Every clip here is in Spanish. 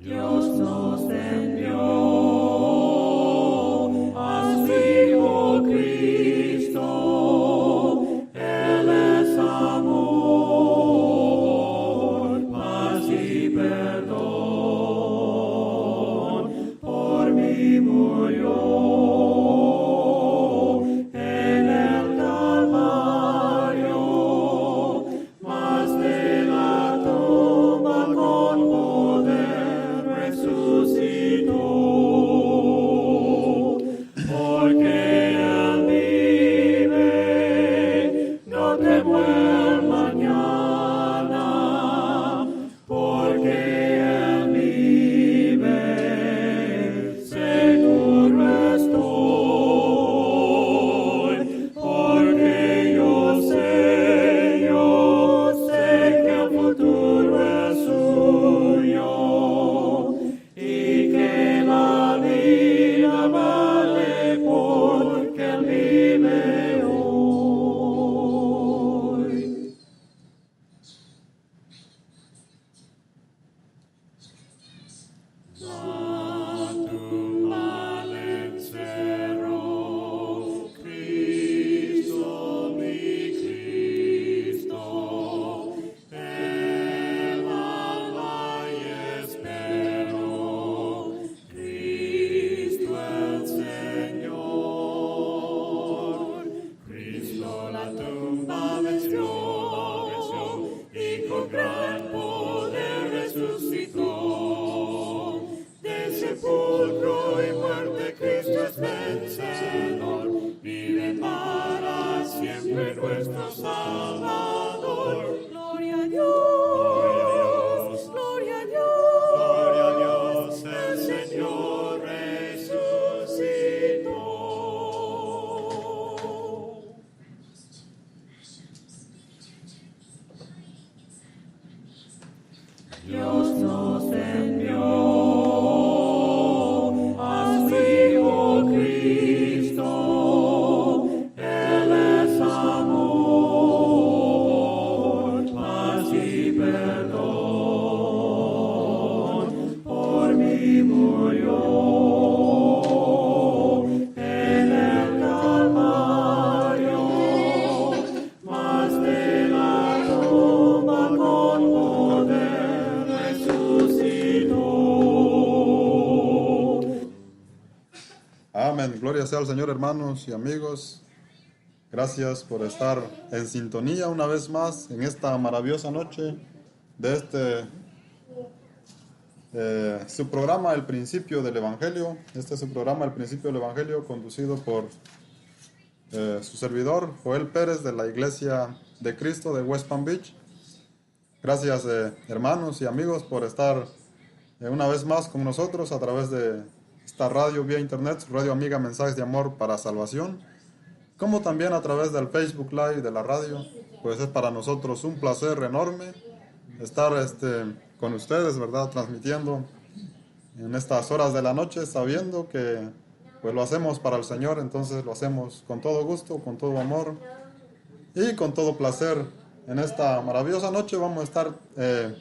Dios nos envió a su Hijo Cristo. Él es amor, paz y perdón. Por mí murió. Dios nos envió a su Hijo Cristo. Él es amor, paz y perdón. Por mí murió. Gloria sea al Señor, hermanos y amigos. Gracias por estar en sintonía una vez más en esta maravillosa noche de su programa El Principio del Evangelio. Este es su programa El Principio del Evangelio, conducido por su servidor Joel Pérez, de la Iglesia de Cristo de West Palm Beach. Gracias, hermanos y amigos, por estar una vez más con nosotros a través de esta radio vía internet, su radio amiga Mensajes de Amor para Salvación, como también a través del Facebook Live de la radio. Pues es para nosotros un placer enorme estar con ustedes, ¿verdad?, transmitiendo en estas horas de la noche, sabiendo que pues lo hacemos para el Señor. Entonces lo hacemos con todo gusto, con todo amor y con todo placer. En esta maravillosa noche vamos a estar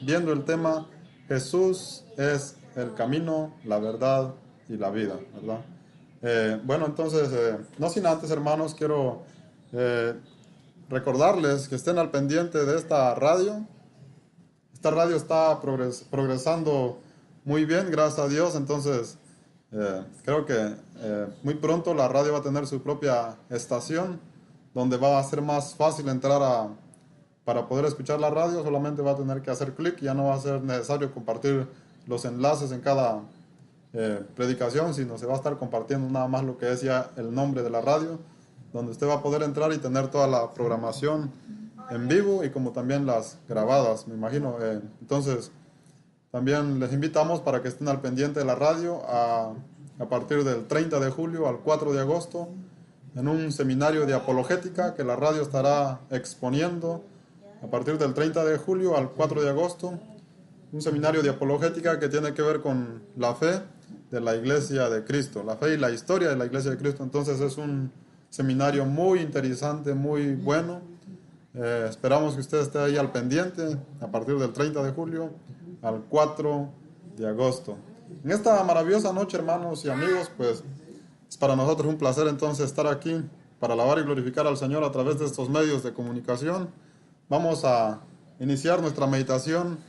viendo el tema Jesús es el camino, la verdad y la vida, ¿verdad? Bueno, entonces, no sin antes, hermanos, quiero recordarles que estén al pendiente de esta radio. Esta radio está progresando muy bien, gracias a Dios. Entonces, creo que muy pronto la radio va a tener su propia estación, donde va a ser más fácil entrar para poder escuchar la radio. Solamente va a tener que hacer clic, ya no va a ser necesario compartir los enlaces en cada predicación, sino se va a estar compartiendo nada más lo que es ya el nombre de la radio, donde usted va a poder entrar y tener toda la programación en vivo y como también las grabadas, me imagino. Entonces, también les invitamos para que estén al pendiente de la radio a partir del 30 de julio al 4 de agosto, en un seminario de apologética que la radio estará exponiendo a partir del 30 de julio al 4 de agosto, un seminario de apologética que tiene que ver con la fe de la Iglesia de Cristo, la fe y la historia de la Iglesia de Cristo. Entonces es un seminario muy interesante, muy bueno. Esperamos que usted esté ahí al pendiente a partir del 30 de julio al 4 de agosto. En esta maravillosa noche, hermanos y amigos, pues es para nosotros un placer entonces estar aquí para alabar y glorificar al Señor a través de estos medios de comunicación. Vamos a iniciar nuestra meditación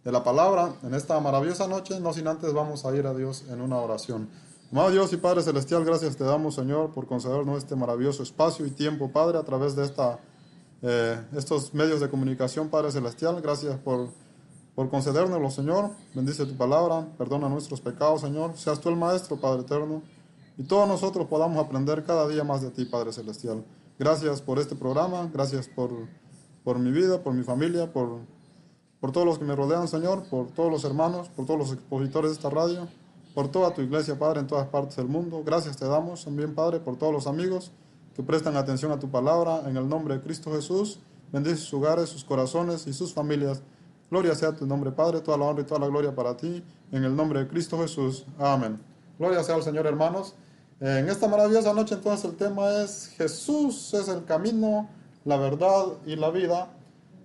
de la palabra en esta maravillosa noche, no sin antes vamos a ir a Dios en una oración. Amado Dios y Padre Celestial, gracias te damos, Señor, por concedernos este maravilloso espacio y tiempo, Padre, a través de estos medios de comunicación, Padre Celestial. Gracias por concedérnoslo, Señor. Bendice tu palabra, perdona nuestros pecados, Señor. Seas tú el Maestro, Padre Eterno, y todos nosotros podamos aprender cada día más de ti, Padre Celestial. Gracias por este programa, gracias por mi vida, por mi familia, por todos los que me rodean, Señor, por todos los hermanos, por todos los expositores de esta radio, por toda tu iglesia, Padre, en todas partes del mundo. Gracias te damos también, Padre, por todos los amigos que prestan atención a tu palabra. En el nombre de Cristo Jesús, bendice sus hogares, sus corazones y sus familias. Gloria sea tu nombre, Padre, toda la honra y toda la gloria para ti. En el nombre de Cristo Jesús. Amén. Gloria sea al Señor, hermanos. En esta maravillosa noche, entonces, el tema es Jesús es el camino, la verdad y la vida,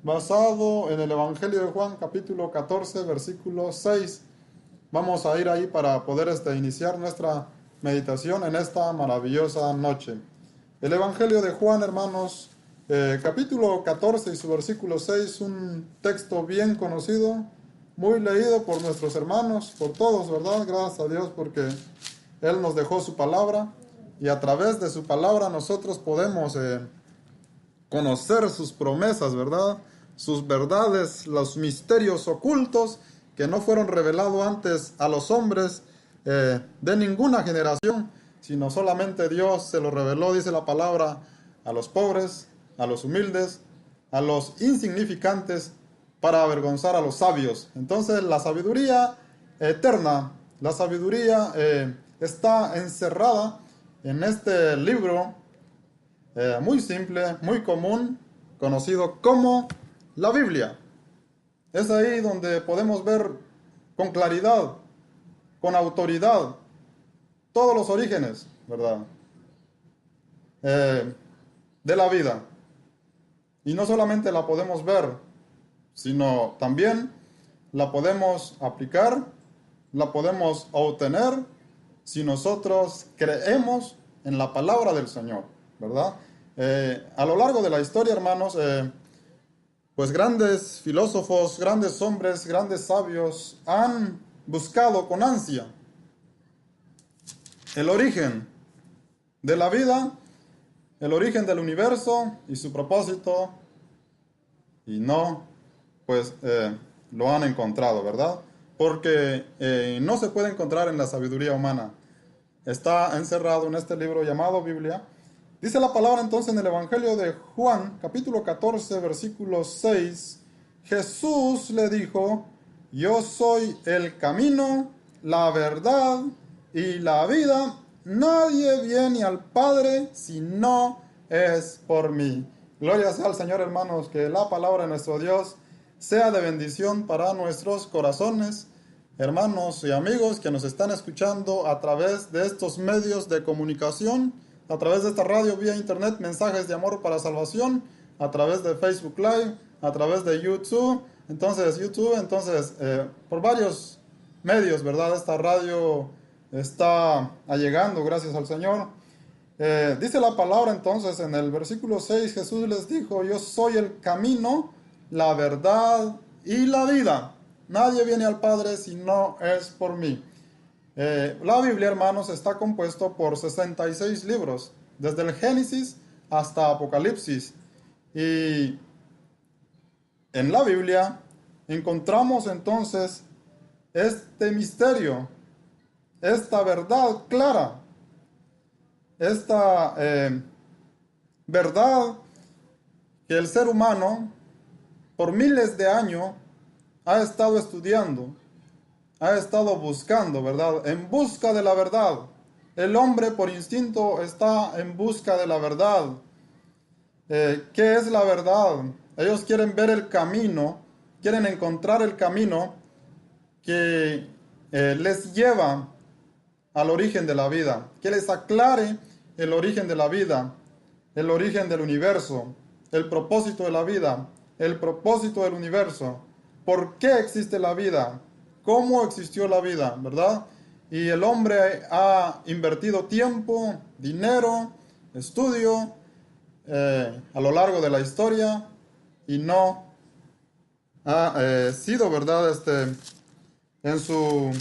basado en el Evangelio de Juan, capítulo 14, versículo 6. Vamos a ir ahí para poder iniciar nuestra meditación en esta maravillosa noche. El Evangelio de Juan, hermanos, capítulo 14 y su versículo 6, un texto bien conocido, muy leído por nuestros hermanos, por todos, ¿verdad? Gracias a Dios porque Él nos dejó su palabra y a través de su palabra nosotros podemos conocer sus promesas, ¿verdad? Sus verdades, los misterios ocultos que no fueron revelados antes a los hombres de ninguna generación, sino solamente Dios se lo reveló, dice la palabra, a los pobres, a los humildes, a los insignificantes, para avergonzar a los sabios. Entonces la sabiduría eterna, la sabiduría está encerrada en este libro muy simple, muy común, conocido como la Biblia. Es ahí donde podemos ver con claridad, con autoridad, todos los orígenes, ¿verdad? De la vida. Y no solamente la podemos ver, sino también la podemos aplicar, la podemos obtener si nosotros creemos en la palabra del Señor, ¿verdad? A lo largo de la historia, hermanos, pues grandes filósofos, grandes hombres, grandes sabios han buscado con ansia el origen de la vida, el origen del universo y su propósito, y no, pues lo han encontrado, ¿verdad? Porque no se puede encontrar en la sabiduría humana. Está encerrado en este libro llamado Biblia. Dice la palabra entonces en el Evangelio de Juan, capítulo 14, versículo 6, Jesús le dijo, yo soy el camino, la verdad y la vida. Nadie viene al Padre si no es por mí. Gloria sea al Señor, hermanos, que la palabra de nuestro Dios sea de bendición para nuestros corazones. Hermanos y amigos que nos están escuchando a través de estos medios de comunicación, a través de esta radio vía internet, mensajes de amor para salvación, a través de Facebook Live, a través de YouTube, por varios medios, ¿verdad? Esta radio está allegando, gracias al Señor. Dice la palabra entonces en el versículo 6, Jesús les dijo, yo soy el camino, la verdad y la vida. Nadie viene al Padre si no es por mí. La Biblia, hermanos, está compuesto por 66 libros, desde el Génesis hasta Apocalipsis. Y en la Biblia encontramos entonces este misterio, esta verdad clara, esta verdad que el ser humano por miles de años ha estado estudiando, ha estado buscando, ¿verdad? En busca de la verdad. El hombre por instinto está en busca de la verdad. ¿Qué es la verdad? Ellos quieren ver el camino, quieren encontrar el camino que les lleva al origen de la vida, que les aclare el origen de la vida, el origen del universo, el propósito de la vida, el propósito del universo. ¿Por qué existe la vida? cómo existió la vida, ¿verdad? Y el hombre ha invertido tiempo, dinero, estudio a lo largo de la historia y no ha sido, ¿verdad? En su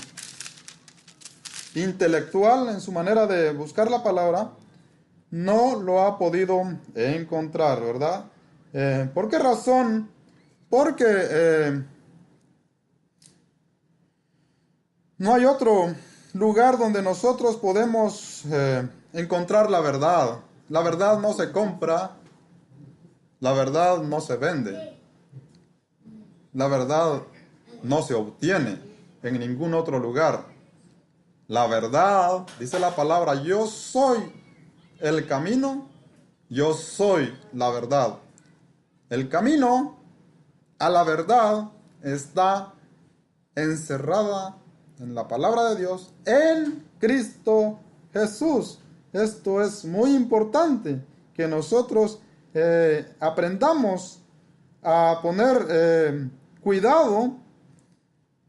intelectual, en su manera de buscar la palabra, no lo ha podido encontrar, ¿verdad? ¿Por qué razón? Porque no hay otro lugar donde nosotros podemos encontrar la verdad. La verdad no se compra, la verdad no se vende, la verdad no se obtiene en ningún otro lugar. La verdad, dice la palabra, yo soy el camino, yo soy la verdad. El camino a la verdad está encerrada en la palabra de Dios, en Cristo Jesús. Esto es muy importante, que nosotros aprendamos a poner cuidado,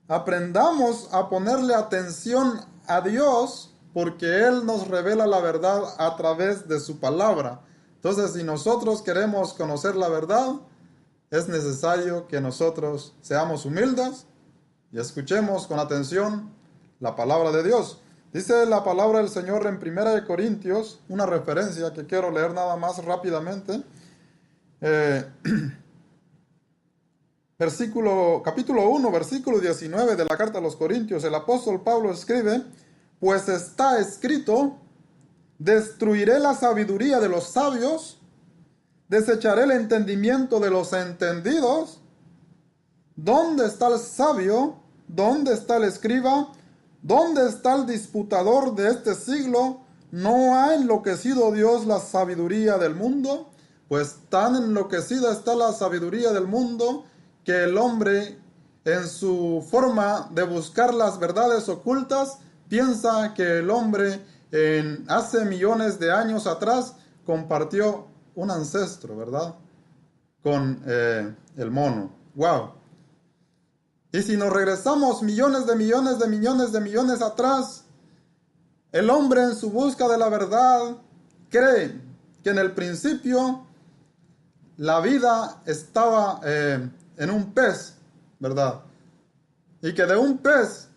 aprendamos a ponerle atención a Dios, porque Él nos revela la verdad a través de su palabra. Entonces, si nosotros queremos conocer la verdad, es necesario que nosotros seamos humildes y escuchemos con atención la palabra de Dios. Dice la palabra del Señor en 1 Corintios, una referencia que quiero leer nada más rápidamente. Capítulo 1, versículo 19 de la carta a los Corintios, el apóstol Pablo escribe: pues está escrito, destruiré la sabiduría de los sabios, desecharé el entendimiento de los entendidos. ¿Dónde está el sabio? ¿Dónde está el escriba? ¿Dónde está el disputador de este siglo? ¿No ha enloquecido Dios la sabiduría del mundo? Pues tan enloquecida está la sabiduría del mundo que el hombre, en su forma de buscar las verdades ocultas, piensa que el hombre hace millones de años atrás compartió un ancestro, ¿verdad? Con el mono. ¡Wow! Y si nos regresamos millones de millones de millones de millones atrás, el hombre en su busca de la verdad cree que en el principio la vida estaba en un pez, ¿verdad? Y que de un pez,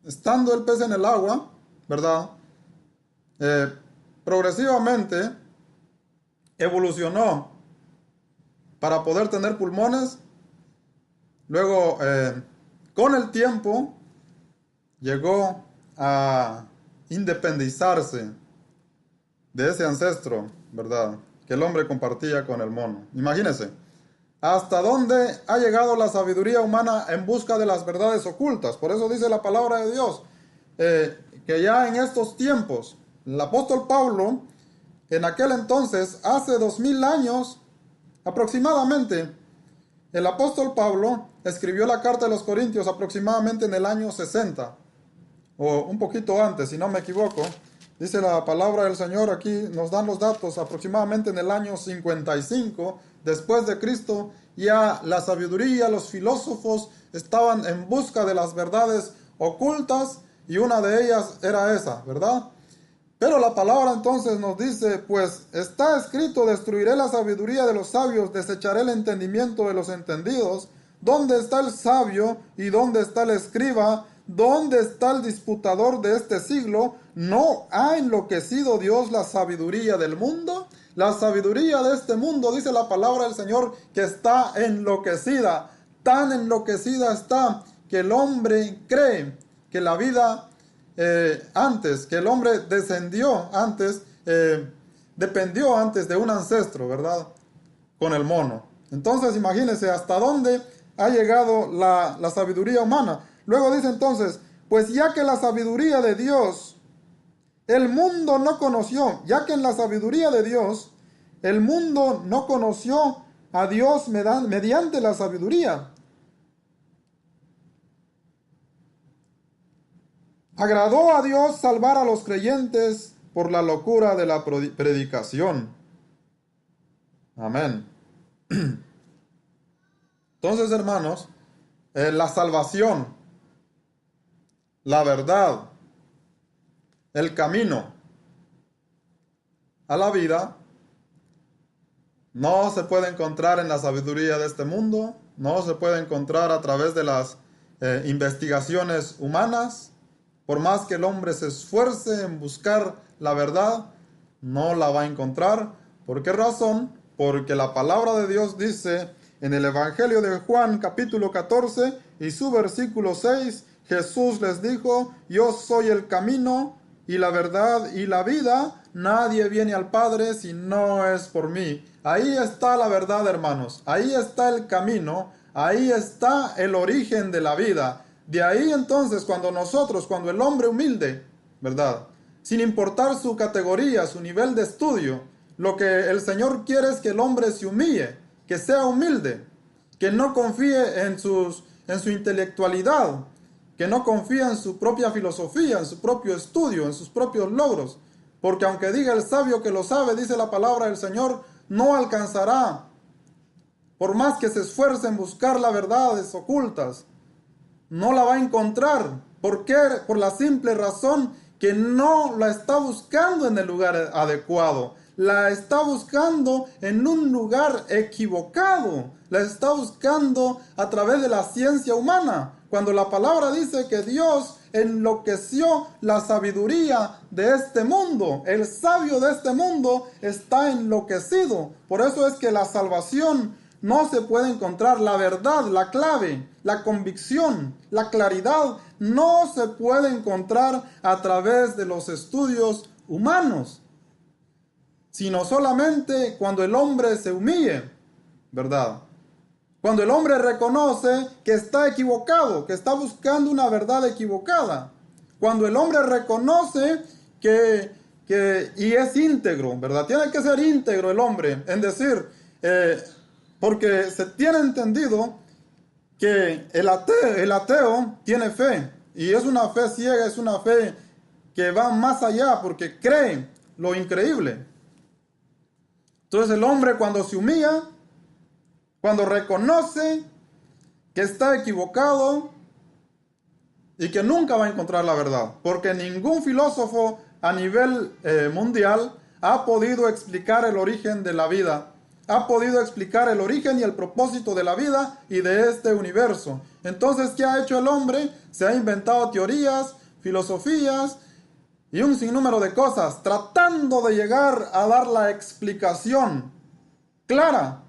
estando el pez en el agua, ¿verdad? Progresivamente evolucionó para poder tener pulmones. Luego, con el tiempo, llegó a independizarse de ese ancestro, ¿verdad?, que el hombre compartía con el mono. Imagínense, hasta dónde ha llegado la sabiduría humana en busca de las verdades ocultas. Por eso dice la palabra de Dios, que ya en estos tiempos, el apóstol Pablo, en aquel entonces, hace 2000 años aproximadamente, el apóstol Pablo escribió la carta de los Corintios aproximadamente en el año 60, o un poquito antes, si no me equivoco. Dice la palabra del Señor, aquí nos dan los datos, aproximadamente en el año 55 después de Cristo. Ya la sabiduría, los filósofos estaban en busca de las verdades ocultas, y una de ellas era esa, ¿verdad? Pero la palabra entonces nos dice, pues está escrito, destruiré la sabiduría de los sabios, desecharé el entendimiento de los entendidos. ¿Dónde está el sabio y dónde está el escriba? ¿Dónde está el disputador de este siglo? ¿No ha enloquecido Dios la sabiduría del mundo? La sabiduría de este mundo, dice la palabra del Señor, que está enloquecida. Tan enloquecida está que el hombre cree que la vida antes, que el hombre dependió antes de un ancestro, ¿verdad?, con el mono. Entonces imagínense hasta dónde ha llegado la sabiduría humana. Luego dice entonces, pues ya que la sabiduría de Dios el mundo no conoció, ya que en la sabiduría de Dios el mundo no conoció a Dios mediante la sabiduría. Agradó a Dios salvar a los creyentes por la locura de la predicación. Amén. Entonces, hermanos, la salvación la verdad, el camino a la vida, no se puede encontrar en la sabiduría de este mundo, no se puede encontrar a través de las investigaciones humanas. Por más que el hombre se esfuerce en buscar la verdad, no la va a encontrar. ¿Por qué razón? Porque la palabra de Dios dice en el Evangelio de Juan capítulo 14 y su versículo 6, Jesús les dijo: yo soy el camino y la verdad y la vida, nadie viene al Padre si no es por mí. Ahí está la verdad, hermanos, ahí está el camino, ahí está el origen de la vida. De ahí entonces cuando el hombre humilde, ¿verdad?, sin importar su categoría, su nivel de estudio, lo que el Señor quiere es que el hombre se humille, que sea humilde, que no confíe en su intelectualidad, que no confíe en su propia filosofía, en su propio estudio, en sus propios logros. Porque aunque diga el sabio que lo sabe, dice la palabra del Señor, no alcanzará. Por más que se esfuerce en buscar las verdades ocultas, no la va a encontrar. ¿Por qué? Por la simple razón que no la está buscando en el lugar adecuado. La está buscando en un lugar equivocado. La está buscando a través de la ciencia humana. Cuando la palabra dice que Dios enloqueció la sabiduría de este mundo. El sabio de este mundo está enloquecido. Por eso es que la salvación no se puede encontrar. La verdad, la clave, la convicción, la claridad no se puede encontrar a través de los estudios humanos, sino solamente cuando el hombre se humille, ¿verdad? Cuando el hombre reconoce que está equivocado, que está buscando una verdad equivocada. Cuando el hombre reconoce y es íntegro, ¿verdad? Tiene que ser íntegro el hombre, en decir, porque se tiene entendido que el ateo tiene fe, y es una fe ciega, es una fe que va más allá, porque cree lo increíble. Entonces el hombre cuando se humilla, cuando reconoce que está equivocado y que nunca va a encontrar la verdad, porque ningún filósofo a nivel mundial ha podido explicar el origen de la vida, ha podido explicar el origen y el propósito de la vida y de este universo. Entonces, ¿qué ha hecho el hombre? Se ha inventado teorías, filosofías y un sinnúmero de cosas, tratando de llegar a dar la explicación clara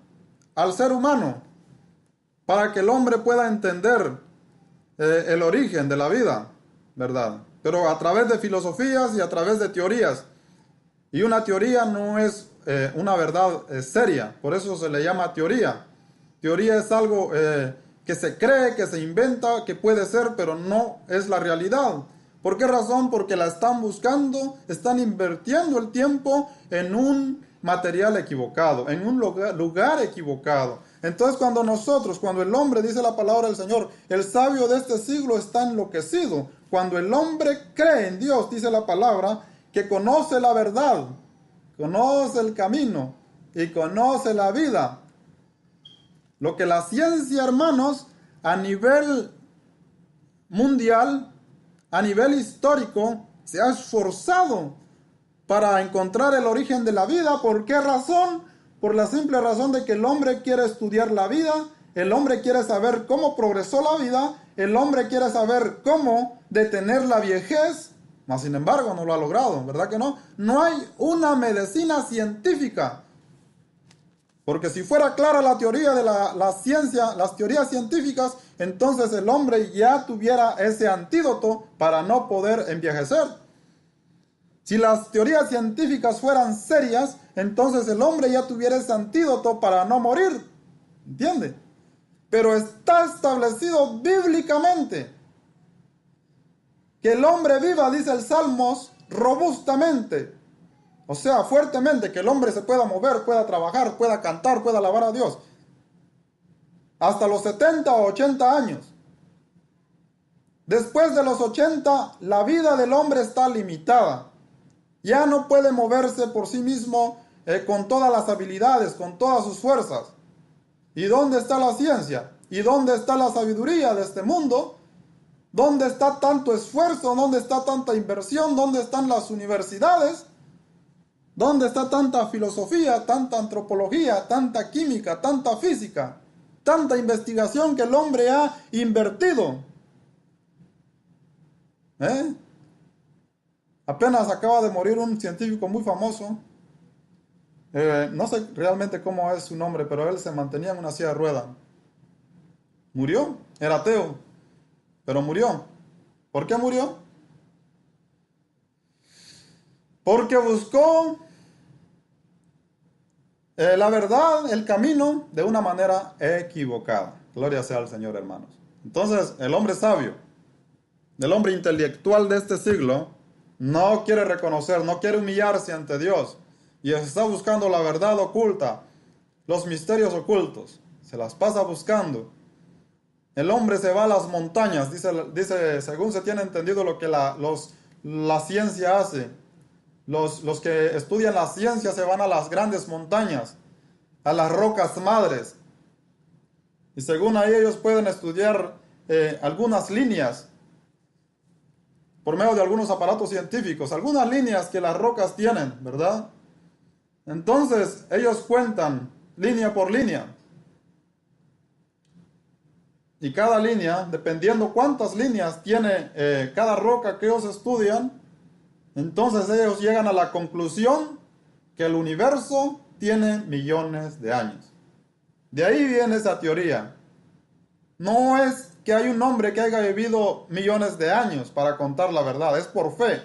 al ser humano, para que el hombre pueda entender el origen de la vida, ¿verdad? Pero a través de filosofías y a través de teorías. Y una teoría no es una verdad seria, por eso se le llama teoría. Teoría es algo que se cree, que se inventa, que puede ser, pero no es la realidad. ¿Por qué razón? Porque la están buscando, están invirtiendo el tiempo en un material equivocado, en un lugar equivocado. Entonces cuando el hombre, dice la palabra del Señor, el sabio de este siglo está enloquecido. Cuando el hombre cree en Dios, dice la palabra, que conoce la verdad, conoce el camino y conoce la vida. Lo que la ciencia, hermanos, a nivel mundial, a nivel histórico, se ha esforzado para encontrar el origen de la vida. ¿Por qué razón? Por la simple razón de que el hombre quiere estudiar la vida, el hombre quiere saber cómo progresó la vida, el hombre quiere saber cómo detener la viejez, mas sin embargo no lo ha logrado, ¿verdad que no? No hay una medicina científica, porque si fuera clara la teoría de la ciencia, las teorías científicas, entonces el hombre ya tuviera ese antídoto para no poder envejecer. Si las teorías científicas fueran serias, entonces el hombre ya tuviera ese antídoto para no morir. ¿Entiende? Pero está establecido bíblicamente que el hombre viva, dice el Salmos, robustamente. O sea, fuertemente, que el hombre se pueda mover, pueda trabajar, pueda cantar, pueda alabar a Dios. Hasta los 70 o 80 años. Después de los 80, la vida del hombre está limitada. Ya no puede moverse por sí mismo con todas las habilidades, con todas sus fuerzas. ¿Y dónde está la ciencia? ¿Y dónde está la sabiduría de este mundo? ¿Dónde está tanto esfuerzo? ¿Dónde está tanta inversión? ¿Dónde están las universidades? ¿Dónde está tanta filosofía, tanta antropología, tanta química, tanta física, tanta investigación que el hombre ha invertido? Apenas acaba de morir un científico muy famoso. No sé realmente cómo es su nombre, pero él se mantenía en una silla de ruedas. Murió, era ateo, pero murió. ¿Por qué murió? Porque buscó la verdad, el camino, de una manera equivocada. Gloria sea al Señor, hermanos. Entonces, el hombre sabio, el hombre intelectual de este siglo, no quiere reconocer, no quiere humillarse ante Dios. Y está buscando la verdad oculta, los misterios ocultos. Se las pasa buscando. El hombre se va a las montañas, dice según se tiene entendido lo que la ciencia hace. Los que estudian la ciencia se van a las grandes montañas, a las rocas madres. Y según ahí ellos pueden estudiar algunas líneas, por medio de algunos aparatos científicos, algunas líneas que las rocas tienen, ¿verdad? Entonces ellos cuentan línea por línea. Y cada línea, dependiendo cuántas líneas tiene cada roca que ellos estudian, entonces ellos llegan a la conclusión que el universo tiene millones de años. De ahí viene esa teoría. No es que hay un hombre que haya vivido millones de años para contar la verdad, es por fe.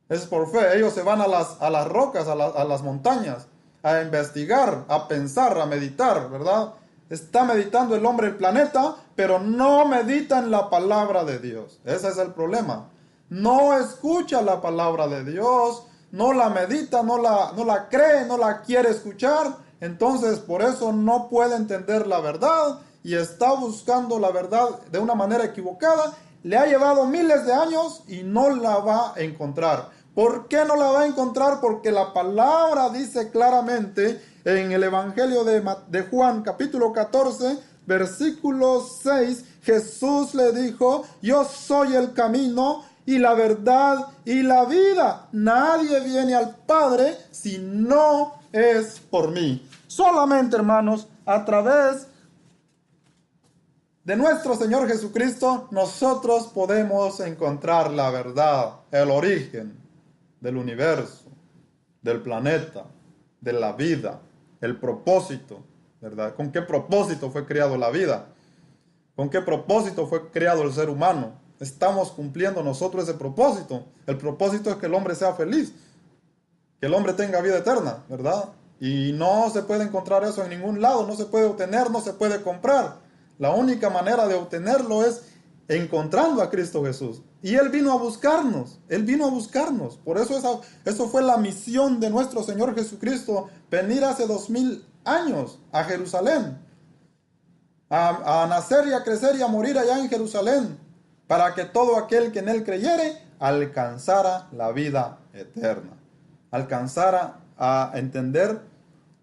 Es por fe. Ellos se van a las rocas, a las montañas, a investigar, a pensar, a meditar, ¿verdad? Está meditando el hombre el planeta, pero no medita en la palabra de Dios. Ese es el problema. No escucha la palabra de Dios, no la medita, no la cree, no la quiere escuchar. Entonces, por eso no puede entender la verdad y está buscando la verdad de una manera equivocada. Le ha llevado miles de años y no la va a encontrar. ¿Por qué no la va a encontrar? Porque la palabra dice claramente en el Evangelio de Juan, capítulo 14, versículo 6, Jesús le dijo: yo soy el camino y la verdad y la vida. Nadie viene al Padre si no es por mí. Solamente, hermanos, a través de nuestro Señor Jesucristo, nosotros podemos encontrar la verdad, el origen del universo, del planeta, de la vida, el propósito, ¿verdad? ¿Con qué propósito fue creado la vida? ¿Con qué propósito fue creado el ser humano? Estamos cumpliendo nosotros ese propósito. El propósito es que el hombre sea feliz, que el hombre tenga vida eterna, ¿verdad? Y no se puede encontrar eso en ningún lado, no se puede obtener, no se puede comprar. La única manera de obtenerlo es encontrando a Cristo Jesús. Y Él vino a buscarnos, Él vino a buscarnos. Por eso eso fue la misión de nuestro Señor Jesucristo, venir hace 2000 años a Jerusalén, a nacer y a crecer y a morir allá en Jerusalén, para que todo aquel que en Él creyere alcanzara la vida eterna, alcanzara a entender,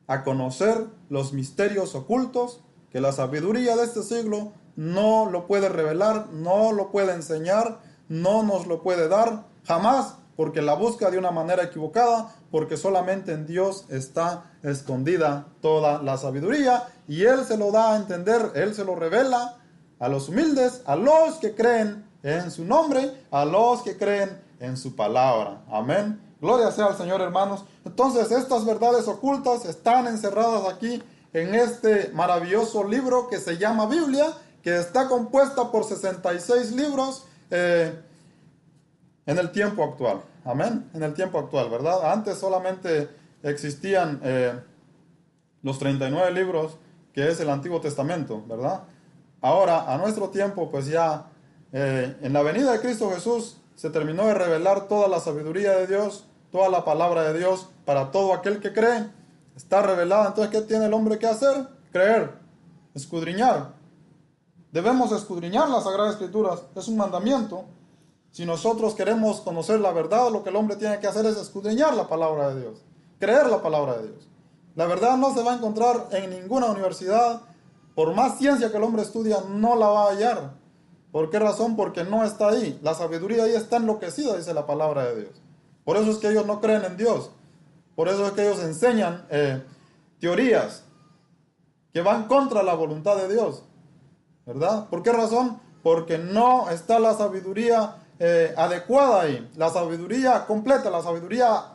a conocer los misterios ocultos que la sabiduría de este siglo no lo puede revelar, no lo puede enseñar, no nos lo puede dar jamás, porque la busca de una manera equivocada, porque solamente en Dios está escondida toda la sabiduría y Él se lo da a entender, Él se lo revela a los humildes, a los que creen en su nombre, a los que creen en su palabra. Amén. Gloria sea al Señor, hermanos. Entonces, estas verdades ocultas están encerradas aquí en este maravilloso libro que se llama Biblia, que está compuesta por 66 libros en el tiempo actual. Amén. En el tiempo actual, ¿verdad? Antes solamente existían los 39 libros, que es el Antiguo Testamento, ¿verdad? Ahora, a nuestro tiempo, pues ya en la venida de Cristo Jesús se terminó de revelar toda la sabiduría de Dios, toda la palabra de Dios para todo aquel que cree. Está revelada. Entonces, ¿qué tiene el hombre que hacer? Creer, escudriñar. Debemos escudriñar las Sagradas Escrituras. Es un mandamiento. Si nosotros queremos conocer la verdad, lo que el hombre tiene que hacer es escudriñar la palabra de Dios, creer la palabra de Dios. La verdad no se va a encontrar en ninguna universidad. Por más ciencia que el hombre estudia, no la va a hallar. ¿Por qué razón? Porque no está ahí. La sabiduría ahí está enloquecida, dice la palabra de Dios. Por eso es que ellos no creen en Dios. Por eso es que ellos enseñan teorías que van contra la voluntad de Dios, ¿verdad? ¿Por qué razón? Porque no está la sabiduría adecuada ahí, la sabiduría completa, la sabiduría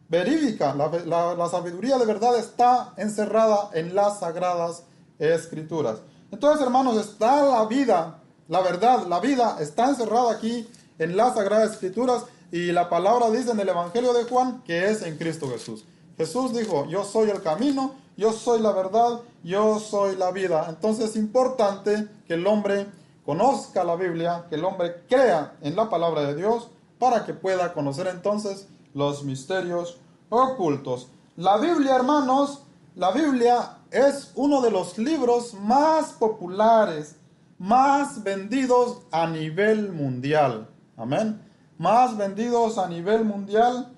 verídica, la sabiduría de verdad está encerrada en las sagradas escrituras. Entonces, hermanos, está la vida, la verdad, la vida está encerrada aquí en las sagradas escrituras, y la palabra dice en el Evangelio de Juan que es en Cristo Jesús. Jesús dijo: yo soy el camino, yo soy la verdad, yo soy la vida. Entonces es importante que el hombre conozca la Biblia, que el hombre crea en la palabra de Dios, para que pueda conocer entonces los misterios ocultos. La Biblia, hermanos, la Biblia es uno de los libros más populares, más vendidos a nivel mundial. Amén. Más vendidos a nivel mundial.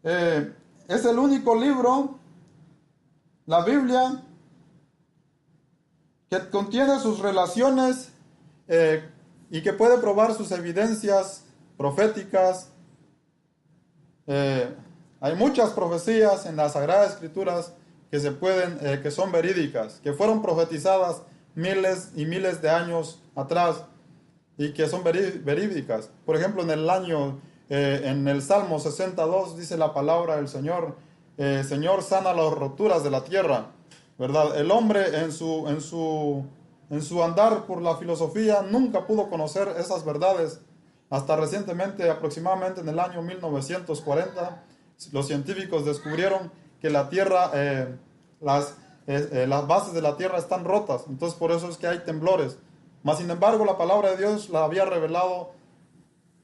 Es el único libro, la Biblia, que contiene sus relaciones y que puede probar sus evidencias proféticas. Hay muchas profecías en las Sagradas Escrituras que son verídicas, que fueron profetizadas miles y miles de años atrás y que son verídicas. Por ejemplo, en el Salmo 62 dice la palabra del Señor: Señor, sana las roturas de la tierra, ¿verdad? El hombre en su andar por la filosofía nunca pudo conocer esas verdades. Hasta recientemente, aproximadamente en el año 1940, los científicos descubrieron que la tierra, las bases de la tierra están rotas. Entonces por eso es que hay temblores. Mas sin embargo, la palabra de Dios la había revelado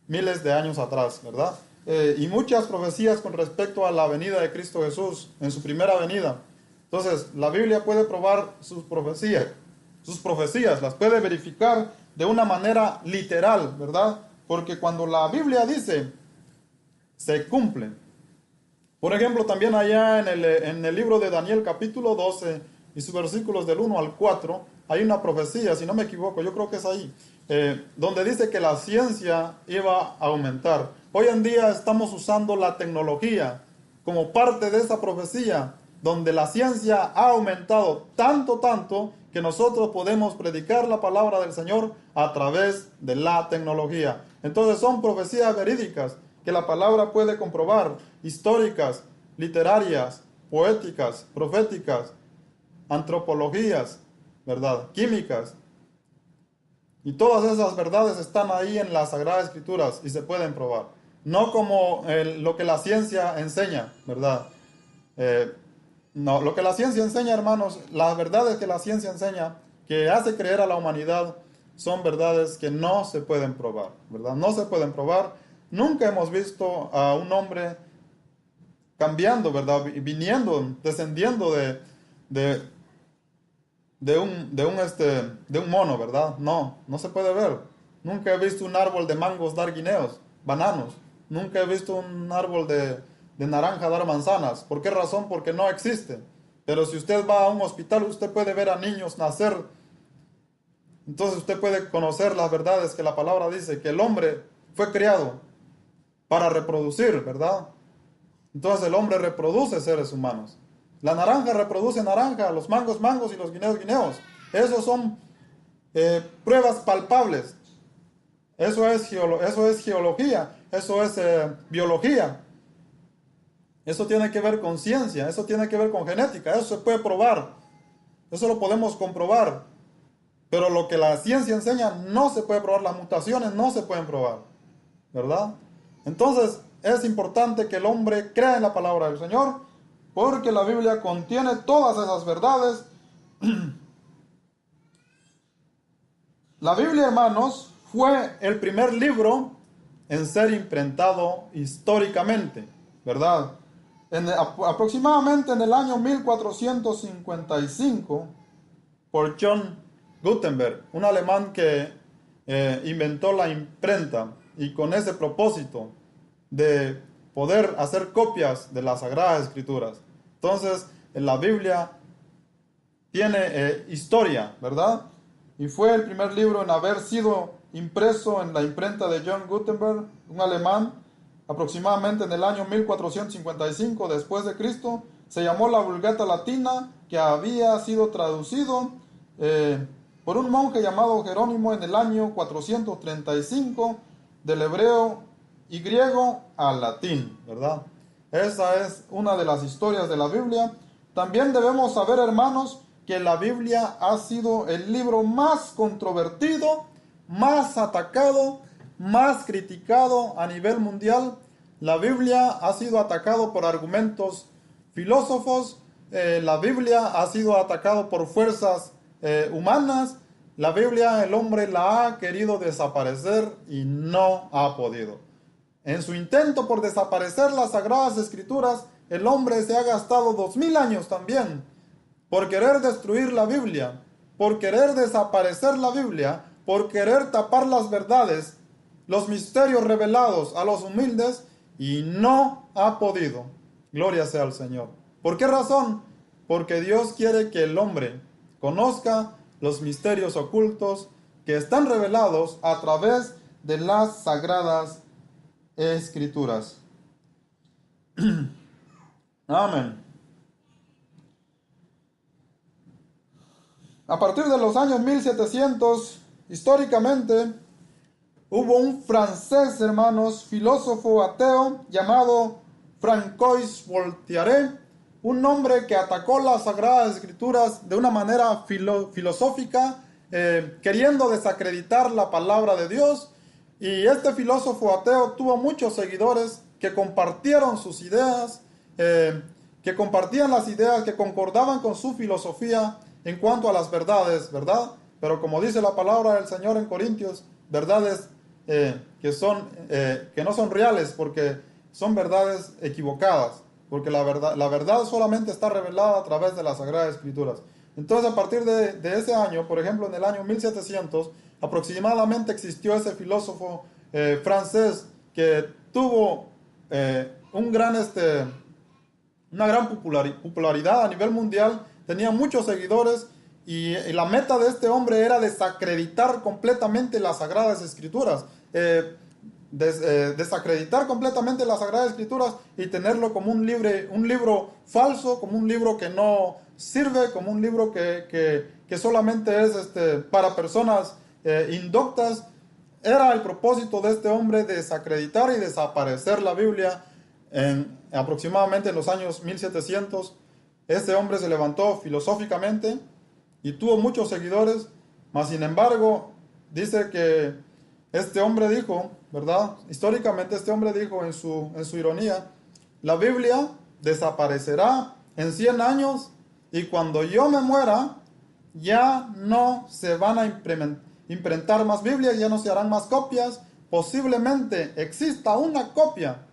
miles de años atrás, ¿verdad? Y muchas profecías con respecto a la venida de Cristo Jesús en su primera venida. Entonces, la Biblia puede probar sus profecías, las puede verificar de una manera literal, ¿verdad? Porque cuando la Biblia dice, se cumple. Por ejemplo, también allá en el libro de Daniel capítulo 12 y sus versículos del 1 al 4, hay una profecía, si no me equivoco, yo creo que es ahí, donde dice que la ciencia iba a aumentar. Hoy en día estamos usando la tecnología como parte de esa profecía, donde la ciencia ha aumentado tanto, que nosotros podemos predicar la palabra del Señor a través de la tecnología. Entonces son profecías verídicas que la palabra puede comprobar, históricas, literarias, poéticas, proféticas, antropologías, ¿verdad? Químicas. Y todas esas verdades están ahí en las Sagradas Escrituras y se pueden probar. No como lo que la ciencia enseña, ¿verdad? No, lo que la ciencia enseña, hermanos, las verdades que la ciencia enseña, que hace creer a la humanidad, son verdades que no se pueden probar, ¿verdad? No se pueden probar. Nunca hemos visto a un hombre cambiando, ¿verdad? Viniendo, descendiendo de un mono, ¿verdad? No se puede ver. Nunca he visto un árbol de mangos dar guineos, bananos. Nunca he visto un árbol de naranja dar manzanas. ¿Por qué razón? Porque no existe. Pero si usted va a un hospital, usted puede ver a niños nacer. Entonces usted puede conocer las verdades que la palabra dice, que el hombre fue creado para reproducir, ¿verdad? Entonces el hombre reproduce seres humanos. La naranja reproduce naranja, los mangos mangos y los guineos guineos. Esos son pruebas palpables. Eso es geología, eso es biología. Eso tiene que ver con ciencia, eso tiene que ver con genética, eso se puede probar. Eso lo podemos comprobar. Pero lo que la ciencia enseña no se puede probar, las mutaciones no se pueden probar, ¿verdad? Entonces es importante que el hombre crea en la palabra del Señor, porque la Biblia contiene todas esas verdades. La Biblia, hermanos, fue el primer libro en ser imprentado históricamente, ¿verdad? Aproximadamente en el año 1455, por John Gutenberg, un alemán que inventó la imprenta, y con ese propósito de poder hacer copias de las Sagradas Escrituras. Entonces, en la Biblia tiene historia, ¿verdad? y fue el primer libro en haber sido impreso en la imprenta de John Gutenberg, un alemán, aproximadamente en el año 1455 después de Cristo. Se llamó la Vulgata Latina, que había sido traducido por un monje llamado Jerónimo en el año 435 del hebreo y griego al latín, ¿verdad? Esa es una de las historias de la Biblia. También debemos saber, hermanos, que la Biblia ha sido el libro más controvertido, más atacado, más criticado a nivel mundial. La Biblia ha sido atacado por argumentos filósofos, la Biblia ha sido atacado por fuerzas humanas. La Biblia, el hombre la ha querido desaparecer y no ha podido. En su intento por desaparecer las Sagradas Escrituras, el hombre se ha gastado 2000 años también por querer destruir la Biblia, por querer desaparecer la Biblia, por querer tapar las verdades, los misterios revelados a los humildes, y no ha podido. Gloria sea al Señor. ¿Por qué razón? Porque Dios quiere que el hombre conozca los misterios ocultos que están revelados a través de las Sagradas Escrituras. Amén. A partir de los años 1700, históricamente, hubo un francés, hermanos, filósofo ateo llamado Francois Voltaire, un hombre que atacó las Sagradas Escrituras de una manera filosófica, queriendo desacreditar la palabra de Dios. Y este filósofo ateo tuvo muchos seguidores que compartieron sus ideas, que compartían las ideas que concordaban con su filosofía en cuanto a las verdades, ¿verdad? Pero como dice la palabra del Señor en Corintios, verdades que no son reales, porque son verdades equivocadas, porque la verdad solamente está revelada a través de las Sagradas Escrituras. Entonces, a partir de ese año, por ejemplo, en el año 1700, aproximadamente existió ese filósofo francés que tuvo una gran popularidad a nivel mundial, tenía muchos seguidores, y la meta de este hombre era desacreditar completamente las Sagradas Escrituras, desacreditar completamente las Sagradas Escrituras y tenerlo como un libro falso, como un libro que no sirve, como un libro que solamente es para personas indoctas. Era el propósito de este hombre desacreditar y desaparecer la Biblia. Aproximadamente en los años 1700, este hombre se levantó filosóficamente y tuvo muchos seguidores, mas sin embargo, dice que este hombre dijo, ¿verdad? Históricamente este hombre dijo en su ironía: la Biblia desaparecerá en 100 años y cuando yo me muera ya no se van a imprentar más Biblias, ya no se harán más copias. Posiblemente exista una copia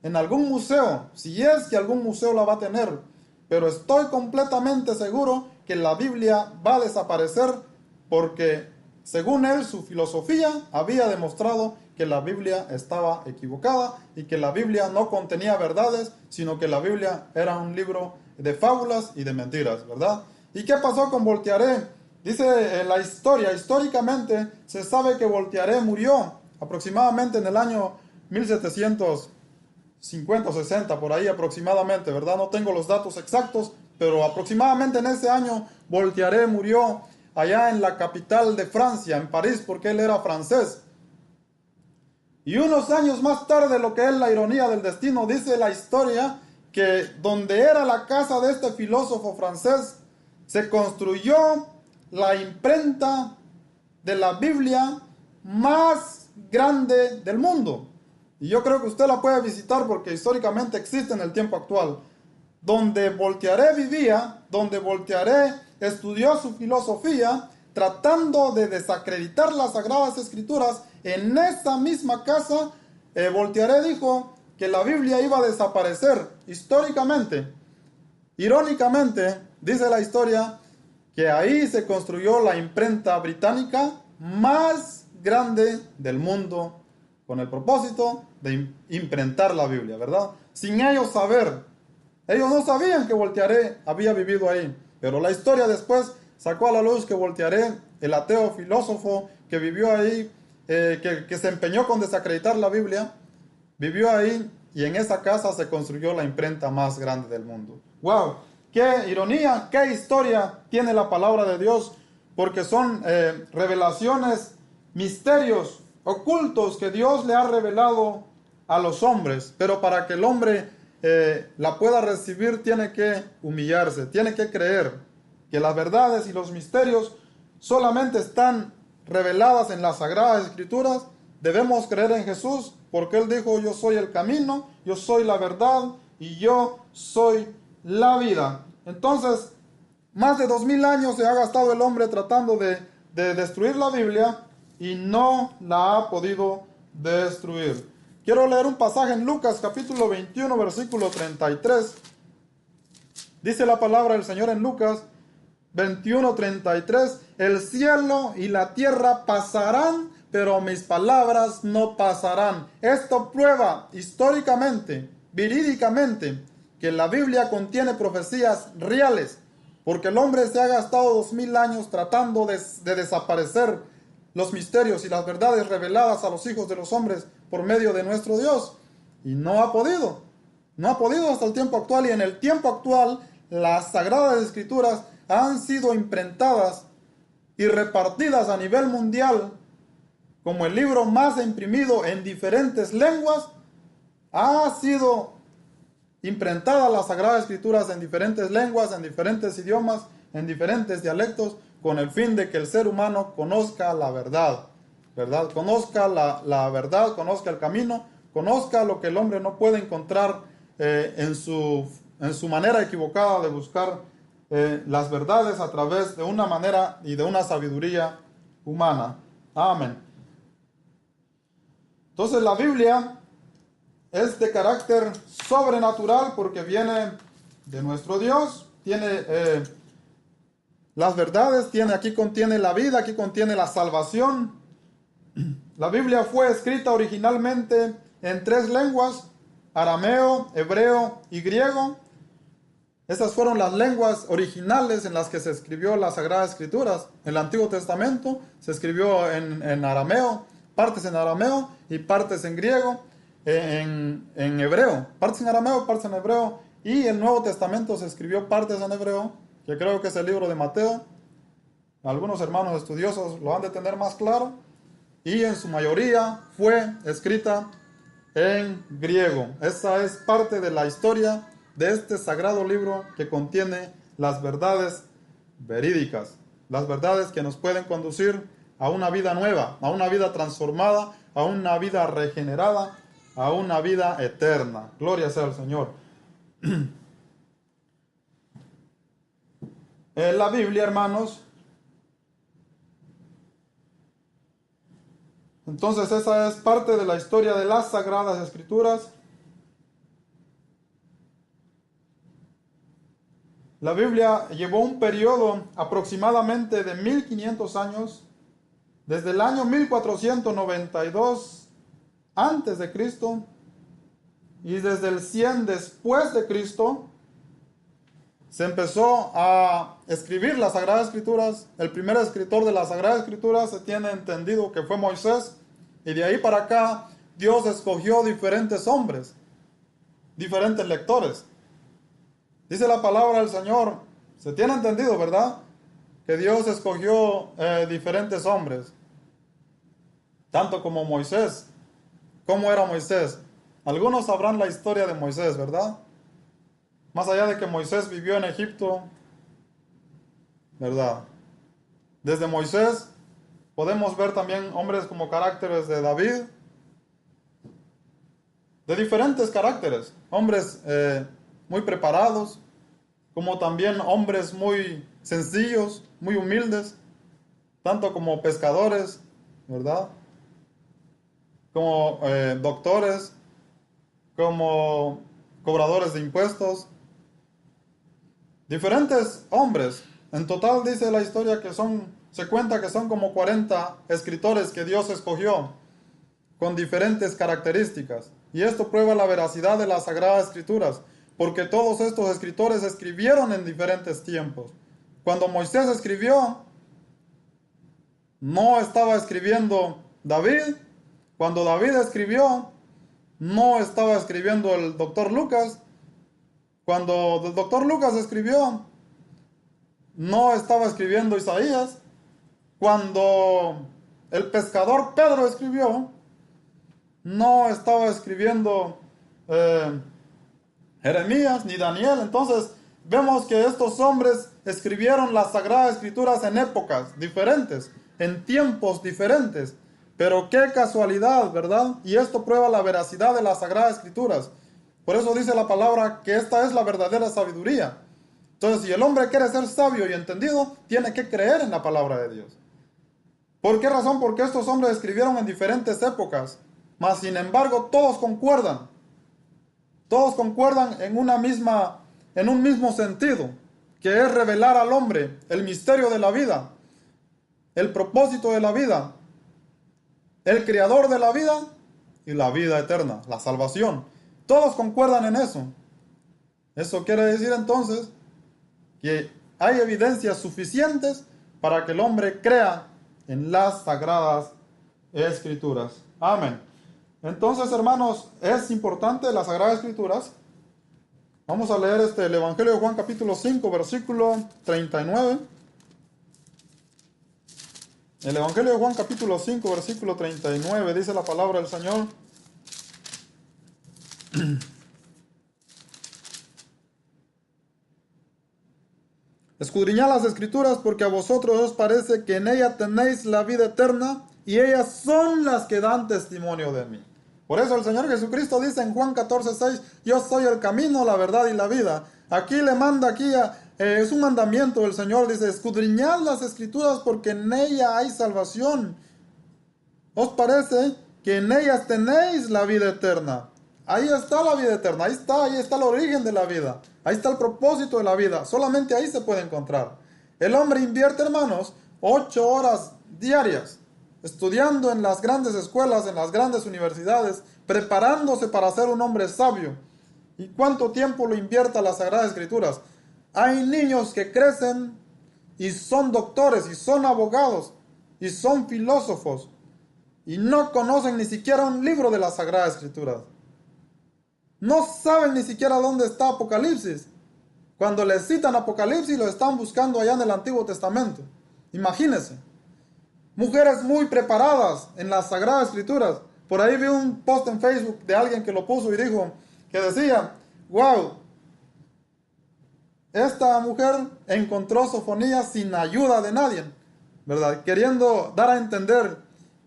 en algún museo, si es que algún museo la va a tener, pero estoy completamente seguro que la Biblia va a desaparecer porque, según él, su filosofía había demostrado que la Biblia estaba equivocada y que la Biblia no contenía verdades, sino que la Biblia era un libro de fábulas y de mentiras, ¿verdad? ¿Y qué pasó con Voltaire? Dice la historia, históricamente se sabe que Voltaire murió aproximadamente en el año 1750 o 60, por ahí aproximadamente, ¿verdad? No tengo los datos exactos, pero aproximadamente en ese año Voltaire murió allá en la capital de Francia, en París, porque él era francés. Y unos años más tarde, lo que es la ironía del destino, dice la historia que donde era la casa de este filósofo francés, se construyó la imprenta de la Biblia más grande del mundo. Y yo creo que usted la puede visitar porque históricamente existe en el tiempo actual. Donde Voltaire vivía, donde Voltaire estudió su filosofía, tratando de desacreditar las Sagradas Escrituras, en esa misma casa, Voltaire dijo que la Biblia iba a desaparecer históricamente. Irónicamente, dice la historia que ahí se construyó la imprenta británica más grande del mundo, con el propósito de imprentar la Biblia, ¿verdad? Sin ellos saber. Ellos no sabían que Voltaire había vivido ahí, pero la historia después sacó a la luz que Voltaire, el ateo filósofo que vivió ahí, que se empeñó con desacreditar la Biblia, vivió ahí y en esa casa se construyó la imprenta más grande del mundo. ¡Wow! ¡Qué ironía, qué historia tiene la palabra de Dios! Porque son revelaciones, misterios ocultos que Dios le ha revelado a los hombres. Pero para que el hombre la pueda recibir, tiene que humillarse, tiene que creer que las verdades y los misterios solamente están reveladas en las Sagradas Escrituras. Debemos creer en Jesús porque Él dijo: yo soy el camino, yo soy la verdad y yo soy la vida. Entonces, más de 2000 años se ha gastado el hombre tratando de destruir la Biblia y no la ha podido destruir. Quiero leer un pasaje en Lucas capítulo 21, versículo 33. Dice la palabra del Señor en Lucas 21:33: el cielo y la tierra pasarán, pero mis palabras no pasarán. Esto prueba históricamente, verídicamente, que la Biblia contiene profecías reales, porque el hombre se ha gastado 2000 años tratando de desaparecer los misterios y las verdades reveladas a los hijos de los hombres por medio de nuestro Dios, y no ha podido hasta el tiempo actual. Y en el tiempo actual las Sagradas Escrituras han sido imprentadas y repartidas a nivel mundial como el libro más imprimido en diferentes lenguas. Ha sido imprentada las Sagradas Escrituras en diferentes lenguas, en diferentes idiomas, en diferentes dialectos, con el fin de que el ser humano conozca la verdad, ¿verdad? Conozca la verdad, conozca el camino, conozca lo que el hombre no puede encontrar en su manera equivocada de buscar las verdades a través de una manera y de una sabiduría humana. Amén. Entonces la Biblia es de carácter sobrenatural porque viene de nuestro Dios, tiene las verdades, aquí contiene la vida, aquí contiene la salvación. La Biblia fue escrita originalmente en 3 lenguas: arameo, hebreo y griego. Esas fueron las lenguas originales en las que se escribió las Sagradas Escrituras. El Antiguo Testamento se escribió en arameo, partes en arameo y partes en griego, en hebreo, partes en arameo, partes en hebreo. Y el Nuevo Testamento se escribió partes en hebreo, que creo que es el libro de Mateo. Algunos hermanos estudiosos lo han de tener más claro. Y en su mayoría fue escrita en griego. Esa es parte de la historia de este sagrado libro que contiene las verdades verídicas, las verdades que nos pueden conducir a una vida nueva, a una vida transformada, a una vida regenerada, a una vida eterna. Gloria sea al Señor. La Biblia, hermanos, entonces esa es parte de la historia de las Sagradas Escrituras. La Biblia llevó un periodo aproximadamente de 1500 años, desde el año 1492 antes de Cristo y desde el 100 después de Cristo se empezó a escribir las Sagradas Escrituras. El primer escritor de las Sagradas Escrituras se tiene entendido que fue Moisés, y de ahí para acá Dios escogió diferentes hombres, diferentes lectores. Dice la palabra del Señor, se tiene entendido, ¿verdad?, que Dios escogió diferentes hombres, tanto como Moisés. ¿Cómo era Moisés? Algunos sabrán la historia de Moisés, ¿verdad? Más allá de que Moisés vivió en Egipto, ¿verdad? Desde Moisés podemos ver también hombres como caracteres de David, de diferentes caracteres, hombres muy preparados, como también hombres muy sencillos, muy humildes, tanto como pescadores, ¿verdad?, como doctores, como cobradores de impuestos, diferentes hombres. En total dice la historia que se cuenta que son como 40 escritores que Dios escogió con diferentes características. Y esto prueba la veracidad de las Sagradas Escrituras, porque todos estos escritores escribieron en diferentes tiempos, Cuando Moisés escribió, no estaba escribiendo David. Cuando David escribió, no estaba escribiendo el doctor Lucas. Cuando el doctor Lucas escribió, no estaba escribiendo Isaías. Cuando el pescador Pedro escribió, no estaba escribiendo Jeremías ni Daniel. Entonces vemos que estos hombres escribieron las Sagradas Escrituras en épocas diferentes, en tiempos diferentes. Pero qué casualidad, ¿verdad? Y esto prueba la veracidad de las Sagradas Escrituras. Por eso dice la palabra que esta es la verdadera sabiduría. Entonces, si el hombre quiere ser sabio y entendido, tiene que creer en la palabra de Dios. ¿Por qué razón? Porque estos hombres escribieron en diferentes épocas, mas sin embargo todos concuerdan. Todos concuerdan en un mismo sentido, que es revelar al hombre el misterio de la vida, el propósito de la vida, el creador de la vida y la vida eterna, la salvación. Todos concuerdan en eso. Eso quiere decir entonces que hay evidencias suficientes para que el hombre crea en las Sagradas Escrituras. Amén. Entonces, hermanos, es importante las Sagradas Escrituras. Vamos a leer el Evangelio de Juan capítulo 5, versículo 39. El Evangelio de Juan capítulo 5, versículo 39, dice la palabra del Señor. Escudriñad las Escrituras, porque a vosotros os parece que en ellas tenéis la vida eterna, y ellas son las que dan testimonio de mí. Por eso el Señor Jesucristo dice en Juan 14:6, yo soy el camino, la verdad y la vida. Aquí le manda, es un mandamiento del Señor, dice, escudriñad las Escrituras, porque en ellas hay salvación. ¿Os parece que en ellas tenéis la vida eterna? Ahí está la vida eterna, ahí está el origen de la vida, ahí está el propósito de la vida, solamente ahí se puede encontrar. El hombre invierte, hermanos, 8 horas diarias, estudiando en las grandes escuelas, en las grandes universidades, preparándose para ser un hombre sabio. ¿Y cuánto tiempo lo invierte a las Sagradas Escrituras? Hay niños que crecen y son doctores, y son abogados, y son filósofos, y no conocen ni siquiera un libro de las Sagradas Escrituras. No saben ni siquiera dónde está Apocalipsis. Cuando les citan Apocalipsis, lo están buscando allá en el Antiguo Testamento. Imagínense. Mujeres muy preparadas en las Sagradas Escrituras. Por ahí vi un post en Facebook de alguien que lo puso y dijo, que decía, wow, esta mujer encontró Sofonías sin ayuda de nadie, ¿verdad? Queriendo dar a entender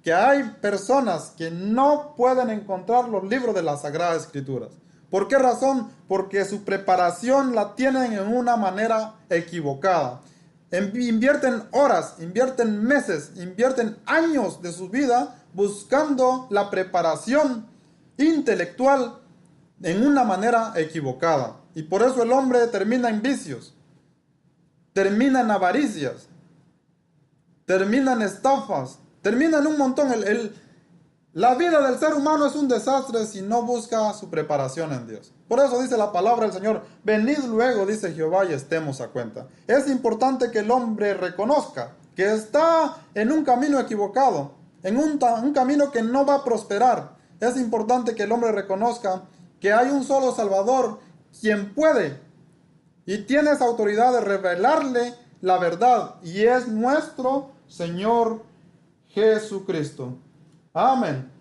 que hay personas que no pueden encontrar los libros de las Sagradas Escrituras. ¿Por qué razón? Porque su preparación la tienen en una manera equivocada. Invierten horas, invierten meses, invierten años de su vida buscando la preparación intelectual en una manera equivocada. Y por eso el hombre termina en vicios, termina en avaricias, termina en estafas, termina en un montón. La vida del ser humano es un desastre si no busca su preparación en Dios. Por eso dice la palabra del Señor, venid luego, dice Jehová, y estemos a cuenta. Es importante que el hombre reconozca que está en un camino equivocado, en un camino que no va a prosperar. Es importante que el hombre reconozca que hay un solo Salvador, quien puede y tiene esa autoridad de revelarle la verdad, y es nuestro Señor Jesucristo. Amén.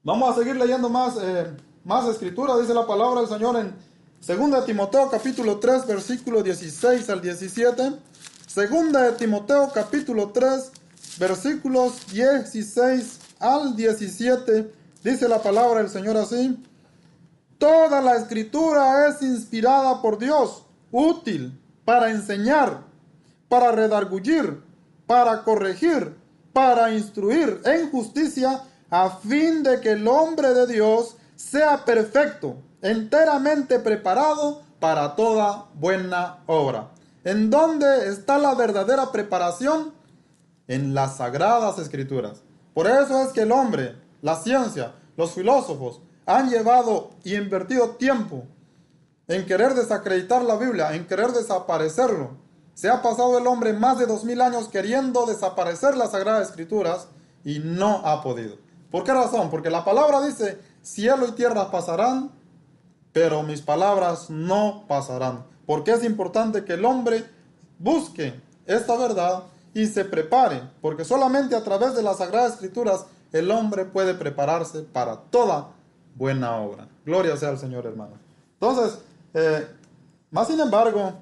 Vamos a seguir leyendo más escritura. Dice la palabra del Señor en 2 Timoteo capítulo 3 versículo 16 al 17. 2 Timoteo capítulo 3 versículos 16 al 17. Dice la palabra del Señor así: toda la escritura es inspirada por Dios, útil para enseñar, para redarguir, para corregir, para instruir en justicia, a fin de que el hombre de Dios sea perfecto, enteramente preparado para toda buena obra. ¿En dónde está la verdadera preparación? En las Sagradas Escrituras. Por eso es que el hombre, la ciencia, los filósofos han llevado y invertido tiempo en querer desacreditar la Biblia, en querer desaparecerlo, Se ha pasado el hombre más de 2000 años queriendo desaparecer las Sagradas Escrituras y no ha podido. ¿Por qué razón? Porque la palabra dice, cielo y tierra pasarán, pero mis palabras no pasarán. Porque es importante que el hombre busque esta verdad y se prepare, porque solamente a través de las Sagradas Escrituras el hombre puede prepararse para toda buena obra. Gloria sea al Señor, hermano. Entonces, más sin embargo,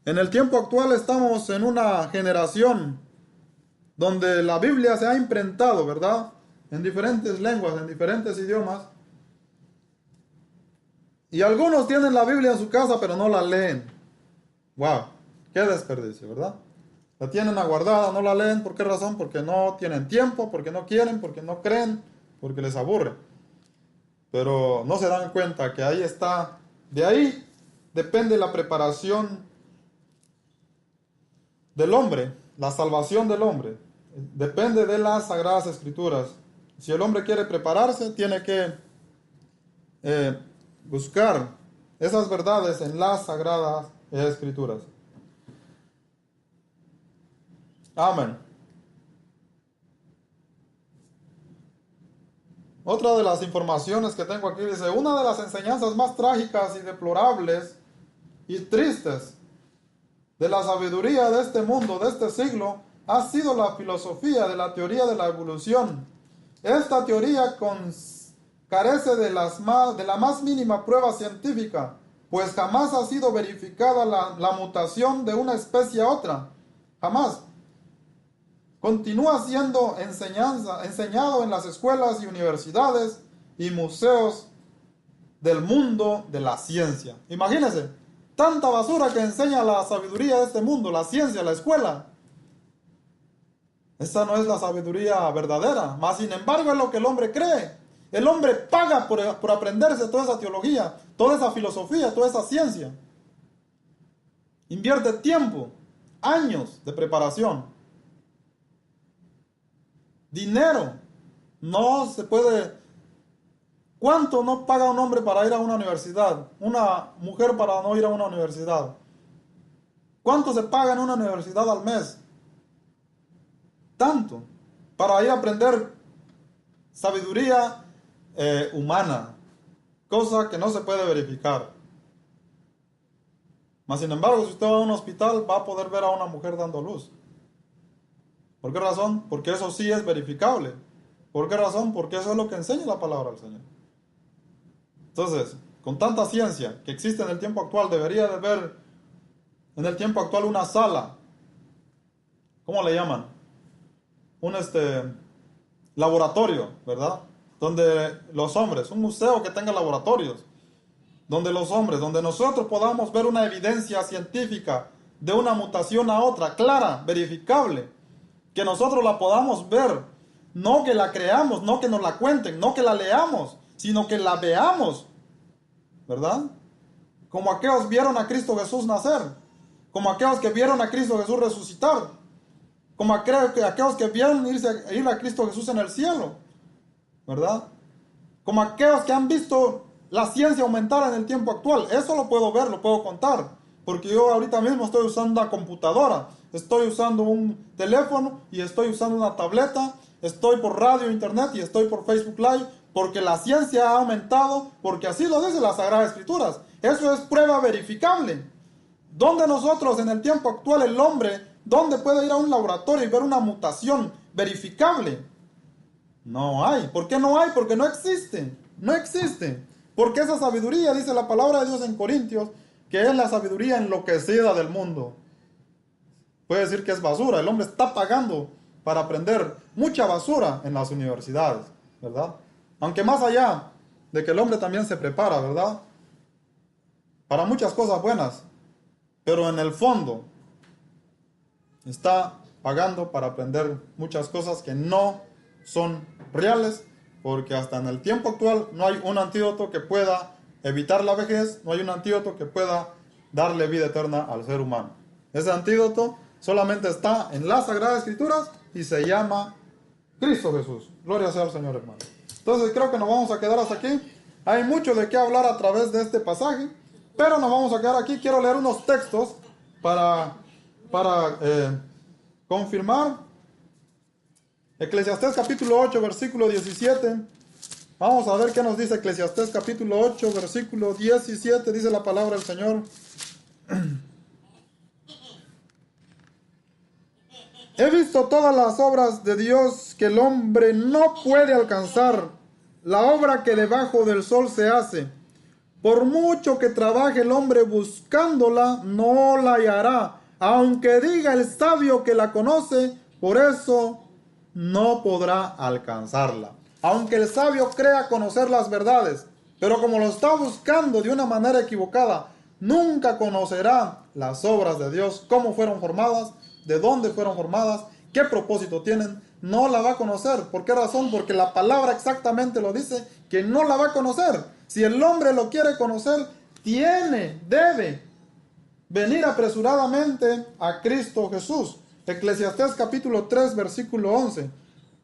en el tiempo actual estamos en una generación donde la Biblia se ha imprentado, ¿verdad? En diferentes lenguas, en diferentes idiomas. Y algunos tienen la Biblia en su casa, pero no la leen. ¡Wow! ¡Qué desperdicio!, ¿verdad? La tienen aguardada, no la leen. ¿Por qué razón? Porque no tienen tiempo, porque no quieren, porque no creen, porque les aburre. Pero no se dan cuenta que ahí está. De ahí depende la preparación del hombre, la salvación del hombre. Depende de las Sagradas Escrituras. Si el hombre quiere prepararse, tiene que buscar esas verdades en las Sagradas Escrituras. Amén. Otra de las informaciones que tengo aquí dice, una de las enseñanzas más trágicas y deplorables y tristes de la sabiduría de este mundo, de este siglo, ha sido la filosofía de la teoría de la evolución. Esta teoría carece de la más mínima prueba científica, pues jamás ha sido verificada la mutación de una especie a otra. Jamás. Continúa siendo enseñado en las escuelas y universidades y museos del mundo de la ciencia. Imagínense, tanta basura que enseña la sabiduría de este mundo, la ciencia, la escuela. Esa no es la sabiduría verdadera, mas sin embargo es lo que el hombre cree. El hombre paga por aprenderse toda esa teología, toda esa filosofía, toda esa ciencia. Invierte tiempo, años de preparación. Dinero. No se puede. ¿Cuánto no paga un hombre para ir a una universidad? Una mujer para no ir a una universidad. ¿Cuánto se paga en una universidad al mes? Tanto. Para ir a aprender sabiduría humana. Cosa que no se puede verificar. Mas sin embargo, si usted va a un hospital, va a poder ver a una mujer dando luz. ¿Por qué razón? Porque eso sí es verificable. ¿Por qué razón? Porque eso es lo que enseña la palabra del Señor. Entonces, con tanta ciencia que existe en el tiempo actual, debería de haber en el tiempo actual una sala. ¿Cómo le llaman? Un laboratorio, ¿verdad? Donde los hombres, un museo que tenga laboratorios. Donde los hombres, donde nosotros podamos ver una evidencia científica de una mutación a otra, clara, verificable. Que nosotros la podamos ver, no que la creamos, no que nos la cuenten, no que la leamos, sino que la veamos, ¿verdad? Como aquellos vieron a Cristo Jesús nacer, como aquellos que vieron a Cristo Jesús resucitar, como aquellos que vieron ir a Cristo Jesús en el cielo, ¿verdad? Como aquellos que han visto la ciencia aumentar en el tiempo actual. Eso lo puedo ver, lo puedo contar, porque yo ahorita mismo estoy usando una computadora. Estoy usando un teléfono y estoy usando una tableta, estoy por radio, internet y estoy por Facebook Live, porque la ciencia ha aumentado, porque así lo dice las Sagradas Escrituras. Eso es prueba verificable. ¿Dónde nosotros en el tiempo actual el hombre, dónde puede ir a un laboratorio y ver una mutación verificable? No hay. ¿Por qué no hay? Porque no existe. No existe. Porque esa sabiduría, dice la palabra de Dios en Corintios, que es la sabiduría enloquecida del mundo. Puede decir que es basura. El hombre está pagando para aprender mucha basura en las universidades, ¿verdad? Aunque más allá de que el hombre también se prepara, ¿verdad? Para muchas cosas buenas. Pero en el fondo está pagando para aprender muchas cosas que no son reales, porque hasta en el tiempo actual no hay un antídoto que pueda evitar la vejez, no hay un antídoto que pueda darle vida eterna al ser humano. Ese antídoto solamente está en las Sagradas Escrituras y se llama Cristo Jesús. Gloria sea al Señor, hermano. Entonces creo que nos vamos a quedar hasta aquí. Hay mucho de qué hablar a través de este pasaje, pero nos vamos a quedar aquí. Quiero leer unos textos para, para confirmar. Eclesiastés capítulo 8, versículo 17. Vamos a ver qué nos dice Eclesiastés capítulo 8, versículo 17. Dice la palabra del Señor. He visto todas las obras de Dios que el hombre no puede alcanzar, la obra que debajo del sol se hace. Por mucho que trabaje el hombre buscándola, no la hallará, aunque diga el sabio que la conoce, por eso no podrá alcanzarla. Aunque el sabio crea conocer las verdades, pero como lo está buscando de una manera equivocada, nunca conocerá las obras de Dios, cómo fueron formadas, de dónde fueron formadas, qué propósito tienen. No la va a conocer. ¿Por qué razón? Porque la palabra exactamente lo dice, que no la va a conocer. Si el hombre lo quiere conocer, debe venir apresuradamente a Cristo Jesús. Eclesiastés capítulo 3, versículo 11.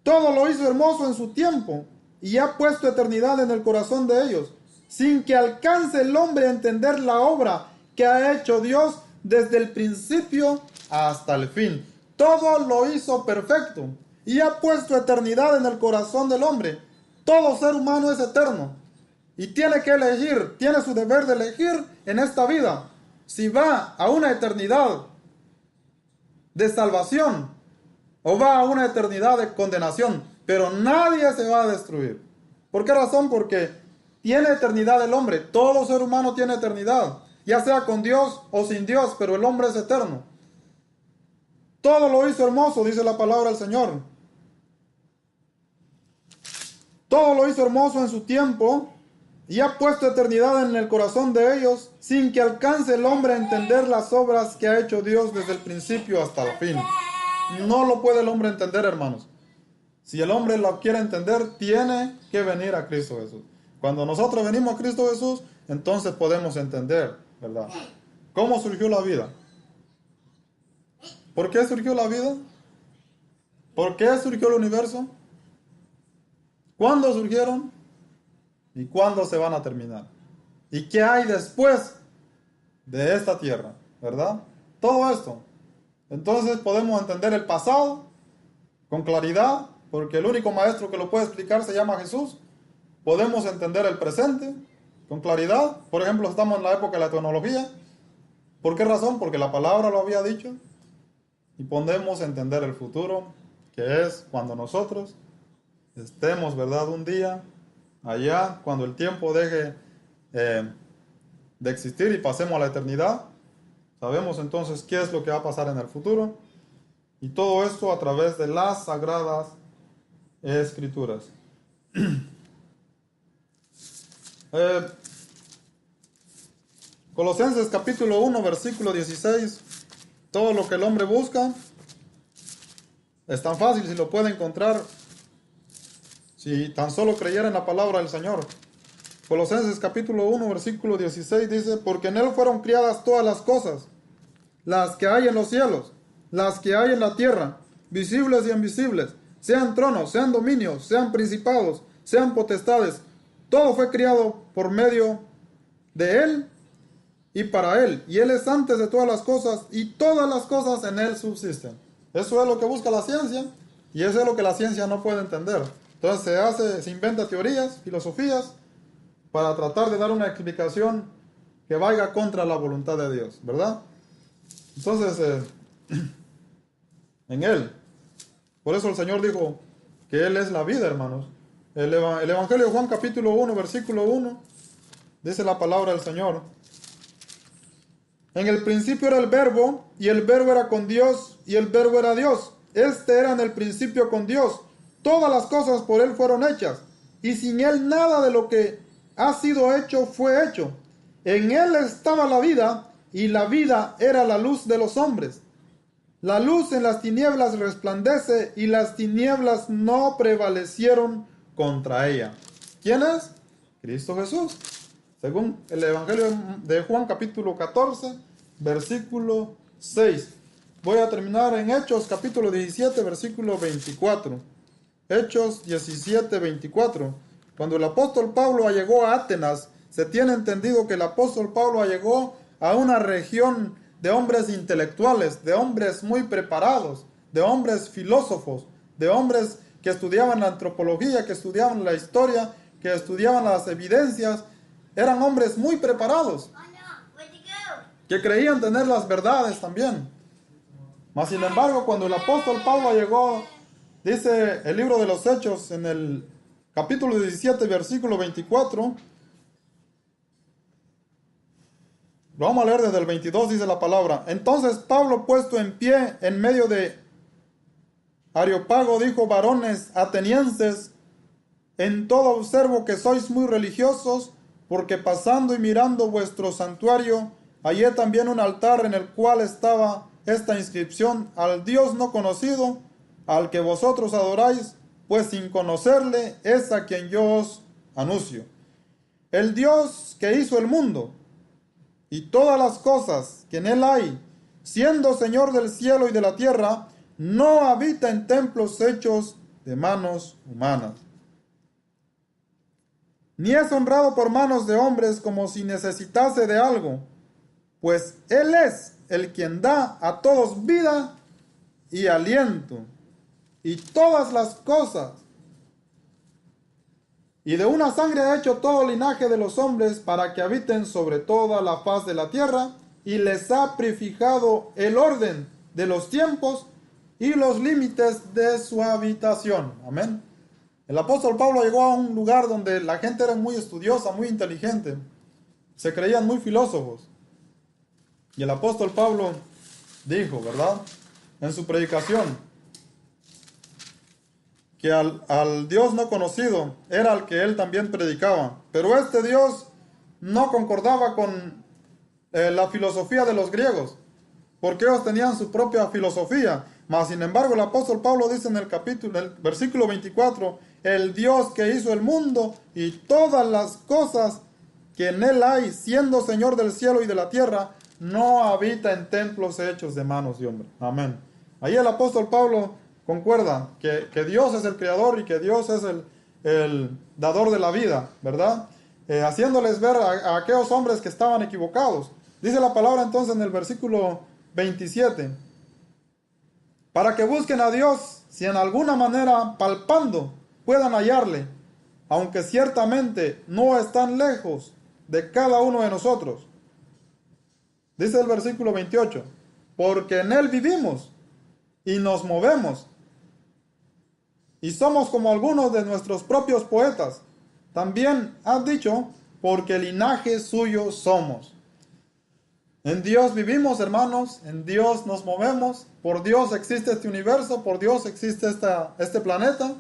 Todo lo hizo hermoso en su tiempo y ha puesto eternidad en el corazón de ellos, sin que alcance el hombre a entender la obra que ha hecho Dios desde el principio hasta el fin. Todo lo hizo perfecto y ha puesto eternidad en el corazón del hombre. Todo ser humano es eterno y tiene que elegir, tiene su deber de elegir en esta vida si va a una eternidad de salvación o va a una eternidad de condenación. Pero nadie se va a destruir. ¿Por qué razón? Porque tiene eternidad el hombre. Todo ser humano tiene eternidad, ya sea con Dios o sin Dios, pero el hombre es eterno. Todo lo hizo hermoso, dice la palabra del Señor. Todo lo hizo hermoso en su tiempo y ha puesto eternidad en el corazón de ellos, sin que alcance el hombre a entender las obras que ha hecho Dios desde el principio hasta el fin. No lo puede el hombre entender, hermanos. Si el hombre lo quiere entender, tiene que venir a Cristo Jesús. Cuando nosotros venimos a Cristo Jesús, entonces podemos entender, ¿verdad? ¿Cómo surgió la vida? ¿Por qué surgió la vida? ¿Por qué surgió el universo? ¿Cuándo surgieron? ¿Y cuándo se van a terminar? ¿Y qué hay después de esta tierra? ¿Verdad? Todo esto. Entonces podemos entender el pasado con claridad, porque el único maestro que lo puede explicar se llama Jesús. Podemos entender el presente con claridad. Por ejemplo, estamos en la época de la tecnología. ¿Por qué razón? Porque la palabra lo había dicho. Y podemos entender el futuro, que es cuando nosotros estemos, ¿verdad? Un día allá, cuando el tiempo deje de existir y pasemos a la eternidad. Sabemos entonces qué es lo que va a pasar en el futuro. Y todo esto a través de las sagradas escrituras. Colosenses capítulo 1, versículo 16. Todo lo que el hombre busca es tan fácil si lo puede encontrar, si tan solo creyera en la palabra del Señor. Colosenses capítulo 1, versículo 16 dice: porque en él fueron criadas todas las cosas, las que hay en los cielos, las que hay en la tierra, visibles y invisibles, sean tronos, sean dominios, sean principados, sean potestades. Todo fue criado por medio de él y para él. Y él es antes de todas las cosas y todas las cosas en él subsisten. Eso es lo que busca la ciencia y eso es lo que la ciencia no puede entender. Entonces se inventa teorías, filosofías, para tratar de dar una explicación que vaya contra la voluntad de Dios, ¿verdad? Entonces, en Él. Por eso el Señor dijo que Él es la vida, hermanos. El Evangelio de Juan capítulo 1, versículo 1, dice la palabra del Señor: en el principio era el Verbo, y el Verbo era con Dios, y el Verbo era Dios. Este era en el principio con Dios. Todas las cosas por Él fueron hechas, y sin Él nada de lo que ha sido hecho fue hecho. En Él estaba la vida, y la vida era la luz de los hombres. La luz en las tinieblas resplandece, y las tinieblas no prevalecieron contra ella. ¿Quién es? Cristo Jesús. Según el Evangelio de Juan capítulo 14, versículo 6. Voy a terminar en Hechos capítulo 17, versículo 24. Hechos 17, 24. Cuando el apóstol Pablo llegó a Atenas, se tiene entendido que el apóstol Pablo llegó a una región de hombres intelectuales, de hombres muy preparados, de hombres filósofos, de hombres que estudiaban la antropología, que estudiaban la historia, que estudiaban las evidencias. Eran hombres muy preparados, que creían tener las verdades también. Mas sin embargo, cuando el apóstol Pablo llegó, dice el libro de los Hechos en el capítulo 17, versículo 24, lo vamos a leer desde el 22, dice la palabra. Entonces Pablo, puesto en pie en medio de Areópago, dijo: varones atenienses, en todo observo que sois muy religiosos, porque pasando y mirando vuestro santuario, hallé también un altar en el cual estaba esta inscripción: al Dios no conocido, al que vosotros adoráis, pues sin conocerle es a quien yo os anuncio. El Dios que hizo el mundo y todas las cosas que en él hay, siendo Señor del cielo y de la tierra, no habita en templos hechos de manos humanas, ni es honrado por manos de hombres como si necesitase de algo, pues Él es el quien da a todos vida y aliento, y todas las cosas. Y de una sangre ha hecho todo linaje de los hombres para que habiten sobre toda la faz de la tierra, y les ha prefijado el orden de los tiempos y los límites de su habitación. Amén. El apóstol Pablo llegó a un lugar donde la gente era muy estudiosa, muy inteligente. Se creían muy filósofos. Y el apóstol Pablo dijo, ¿verdad?, en su predicación, que al Dios no conocido era al que él también predicaba. Pero este Dios no concordaba con la filosofía de los griegos, porque ellos tenían su propia filosofía. Mas sin embargo el apóstol Pablo dice en el versículo 24, el Dios que hizo el mundo y todas las cosas que en él hay, siendo Señor del cielo y de la tierra, no habita en templos hechos de manos de hombre. Amén. Ahí el apóstol Pablo concuerda que Dios es el creador y que Dios es el dador de la vida, ¿verdad? Haciéndoles ver a aquellos hombres que estaban equivocados. Dice la palabra entonces en el versículo 27, para que busquen a Dios, si en alguna manera palpando puedan hallarle, aunque ciertamente no están lejos de cada uno de nosotros. Dice el versículo 28, porque en él vivimos y nos movemos, y somos como algunos de nuestros propios poetas. También han dicho, porque linaje suyo somos. En Dios vivimos, hermanos, en Dios nos movemos, por Dios existe este universo, por Dios existe este planeta,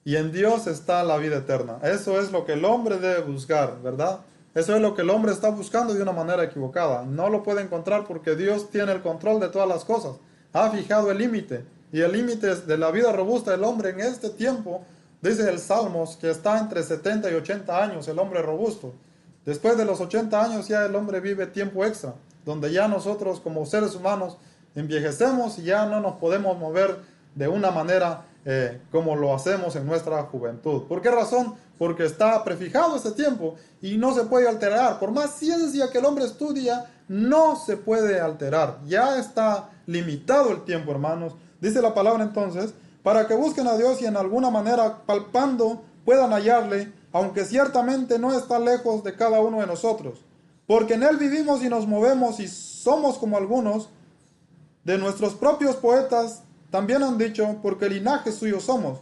y en Dios está la vida eterna. Eso es lo que el hombre debe buscar, ¿verdad? Eso es lo que el hombre está buscando de una manera equivocada. No lo puede encontrar porque Dios tiene el control de todas las cosas. Ha fijado el límite, y el límite de la vida robusta del hombre en este tiempo, dice el Salmos, que está entre 70 y 80 años el hombre robusto. Después de los 80 años ya el hombre vive tiempo extra, donde ya nosotros como seres humanos envejecemos y ya no nos podemos mover de una manera como lo hacemos en nuestra juventud. ¿Por qué razón? Porque está prefijado ese tiempo y no se puede alterar. Por más ciencia que el hombre estudia, no se puede alterar. Ya está limitado el tiempo, hermanos. Dice la palabra entonces, para que busquen a Dios y en alguna manera palpando puedan hallarle, aunque ciertamente no está lejos de cada uno de nosotros. Porque en él vivimos y nos movemos y somos como algunos de nuestros propios poetas también han dicho, porque linaje suyo somos.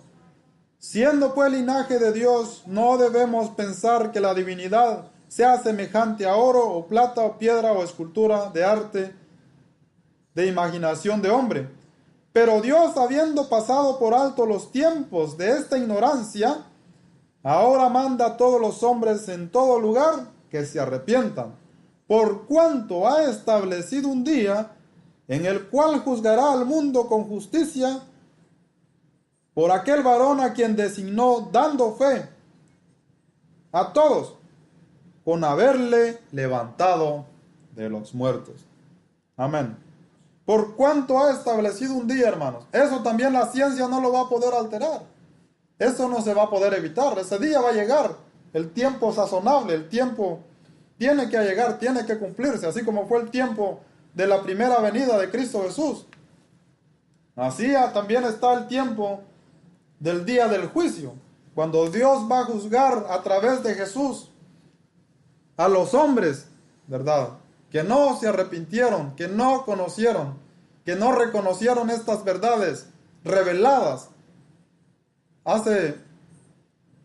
Siendo pues linaje de Dios, no debemos pensar que la divinidad sea semejante a oro o plata o piedra o escultura de arte, de imaginación de hombre. Pero Dios, habiendo pasado por alto los tiempos de esta ignorancia, ahora manda a todos los hombres en todo lugar que se arrepientan, por cuanto ha establecido un día en el cual juzgará al mundo con justicia por aquel varón a quien designó, dando fe a todos con haberle levantado de los muertos. Amén. Por cuanto ha establecido un día, hermanos. Eso también la ciencia no lo va a poder alterar. Eso no se va a poder evitar. Ese día va a llegar. El tiempo sazonable, el tiempo tiene que llegar, tiene que cumplirse, así como fue el tiempo de la primera venida de Cristo Jesús. Así también está el tiempo del día del juicio, cuando Dios va a juzgar a través de Jesús a los hombres, ¿verdad?, que no se arrepintieron, que no conocieron, que no reconocieron estas verdades reveladas hace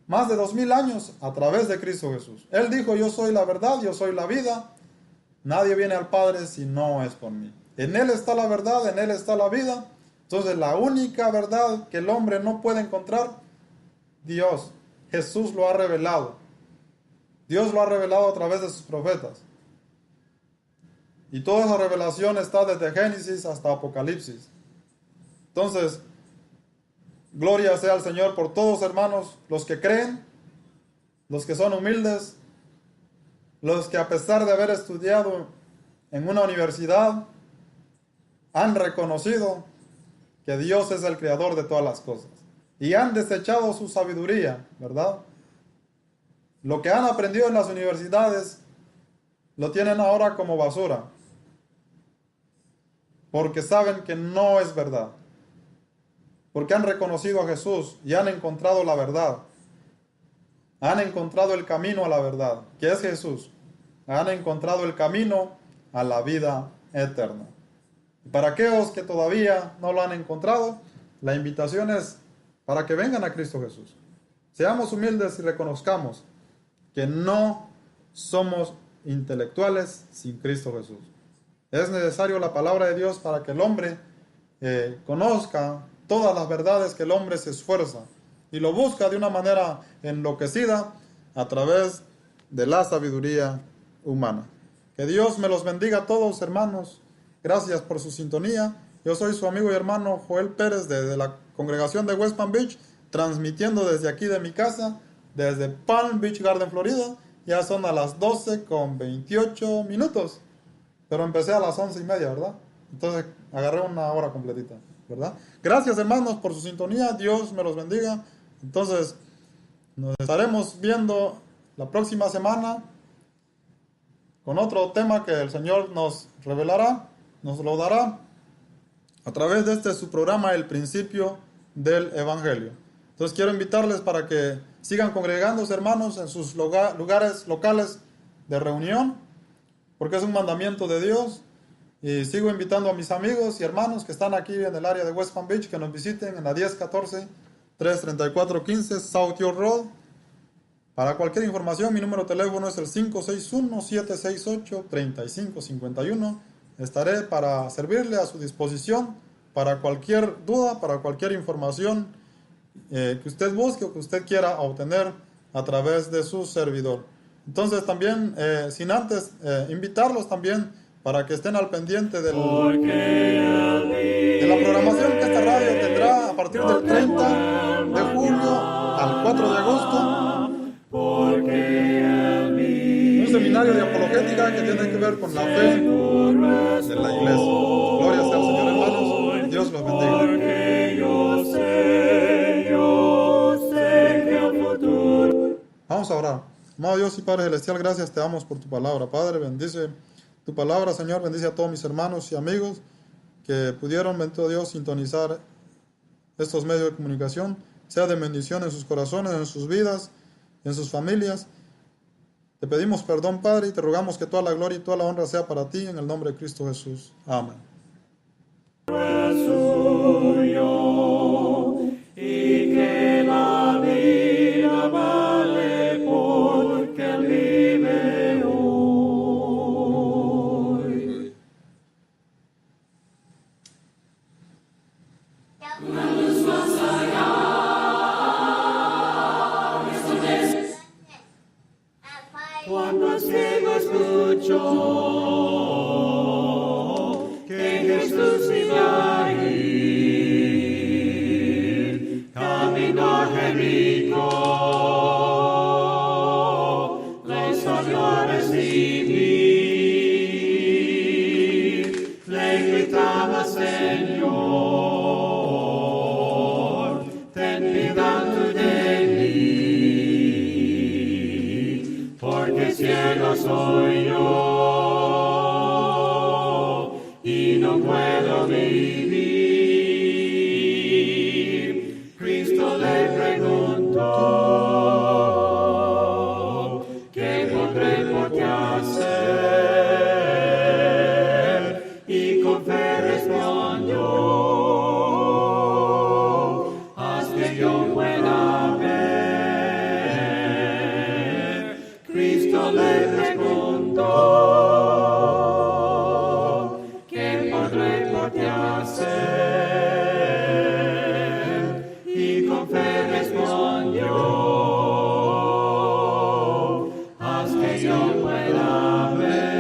más de 2000 años a través de Cristo Jesús. Él dijo: yo soy la verdad, yo soy la vida, nadie viene al Padre si no es por mí. En Él está la verdad, en Él está la vida. Entonces la única verdad que el hombre no puede encontrar, Dios, Jesús lo ha revelado. Dios lo ha revelado a través de sus profetas. Y toda esa revelación está desde Génesis hasta Apocalipsis. Entonces, gloria sea al Señor por todos, hermanos, los que creen, los que son humildes, los que a pesar de haber estudiado en una universidad, han reconocido que Dios es el creador de todas las cosas. Y han desechado su sabiduría, ¿verdad? Lo que han aprendido en las universidades lo tienen ahora como basura, porque saben que no es verdad. Porque han reconocido a Jesús y han encontrado la verdad. Han encontrado el camino a la verdad, que es Jesús. Han encontrado el camino a la vida eterna. Y para aquellos que todavía no lo han encontrado, la invitación es para que vengan a Cristo Jesús. Seamos humildes y reconozcamos que no somos intelectuales sin Cristo Jesús. Es necesario la palabra de Dios para que el hombre conozca todas las verdades, que el hombre se esfuerza y lo busca de una manera enloquecida a través de la sabiduría humana. Que Dios me los bendiga a todos, hermanos. Gracias por su sintonía. Yo soy su amigo y hermano Joel Pérez de la congregación de West Palm Beach, transmitiendo desde aquí de mi casa, desde Palm Beach Garden, Florida. Ya son a las 12:28, pero empecé a las 11:30, ¿verdad? Entonces agarré una hora completita, ¿verdad? Gracias, hermanos, por su sintonía. Dios me los bendiga. Entonces nos estaremos viendo la próxima semana con otro tema que el Señor nos revelará, nos lo dará a través de su programa, El Principio del Evangelio. Entonces quiero invitarles para que sigan congregándose, hermanos, en sus lugares locales de reunión, porque es un mandamiento de Dios. Y sigo invitando a mis amigos y hermanos que están aquí en el área de West Palm Beach que nos visiten en la 1014-334-15 South York Road. Para cualquier información, mi número de teléfono es el 561-768-3551. Estaré para servirle, a su disposición para cualquier duda, para cualquier información que usted busque o que usted quiera obtener a través de su servidor. Entonces también, sin antes invitarlos también para que estén al pendiente de la programación que esta radio tendrá a partir del 30 de julio al 4 de agosto. Un seminario de apologética que tiene que ver con la fe de la iglesia. Gloria sea al Señor, hermanos. Dios los bendiga. Vamos a orar. Amado Dios y Padre Celestial, gracias te damos por tu palabra. Padre, bendice tu palabra, Señor. Bendice a todos mis hermanos y amigos que pudieron, bendito Dios, sintonizar estos medios de comunicación. Sea de bendición en sus corazones, en sus vidas, en sus familias. Te pedimos perdón, Padre, y te rogamos que toda la gloria y toda la honra sea para ti, en el nombre de Cristo Jesús. Amén. Y que la vida vale porque Él vive hoy. Cuando el ciego escuchó que Jesús iba a ir, camino a Jericó, le salió a recibir, le gritaba: Señor, soy yo y no puedo vivir. Cristo le preguntó, ¿qué podré por ti hacer? Y con fe respondió, haz que yo pueda ver. Cristo le preguntó, ¿qué podré por ti hacer? Y con fe respondió, haz que yo pueda ver.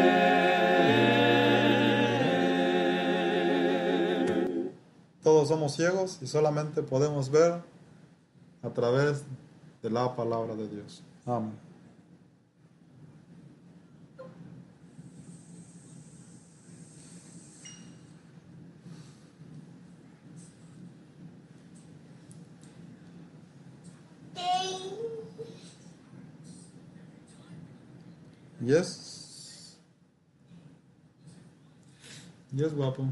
Todos somos ciegos y solamente podemos ver a través de la palabra de Dios. Amén. Yes. Yes, guapo.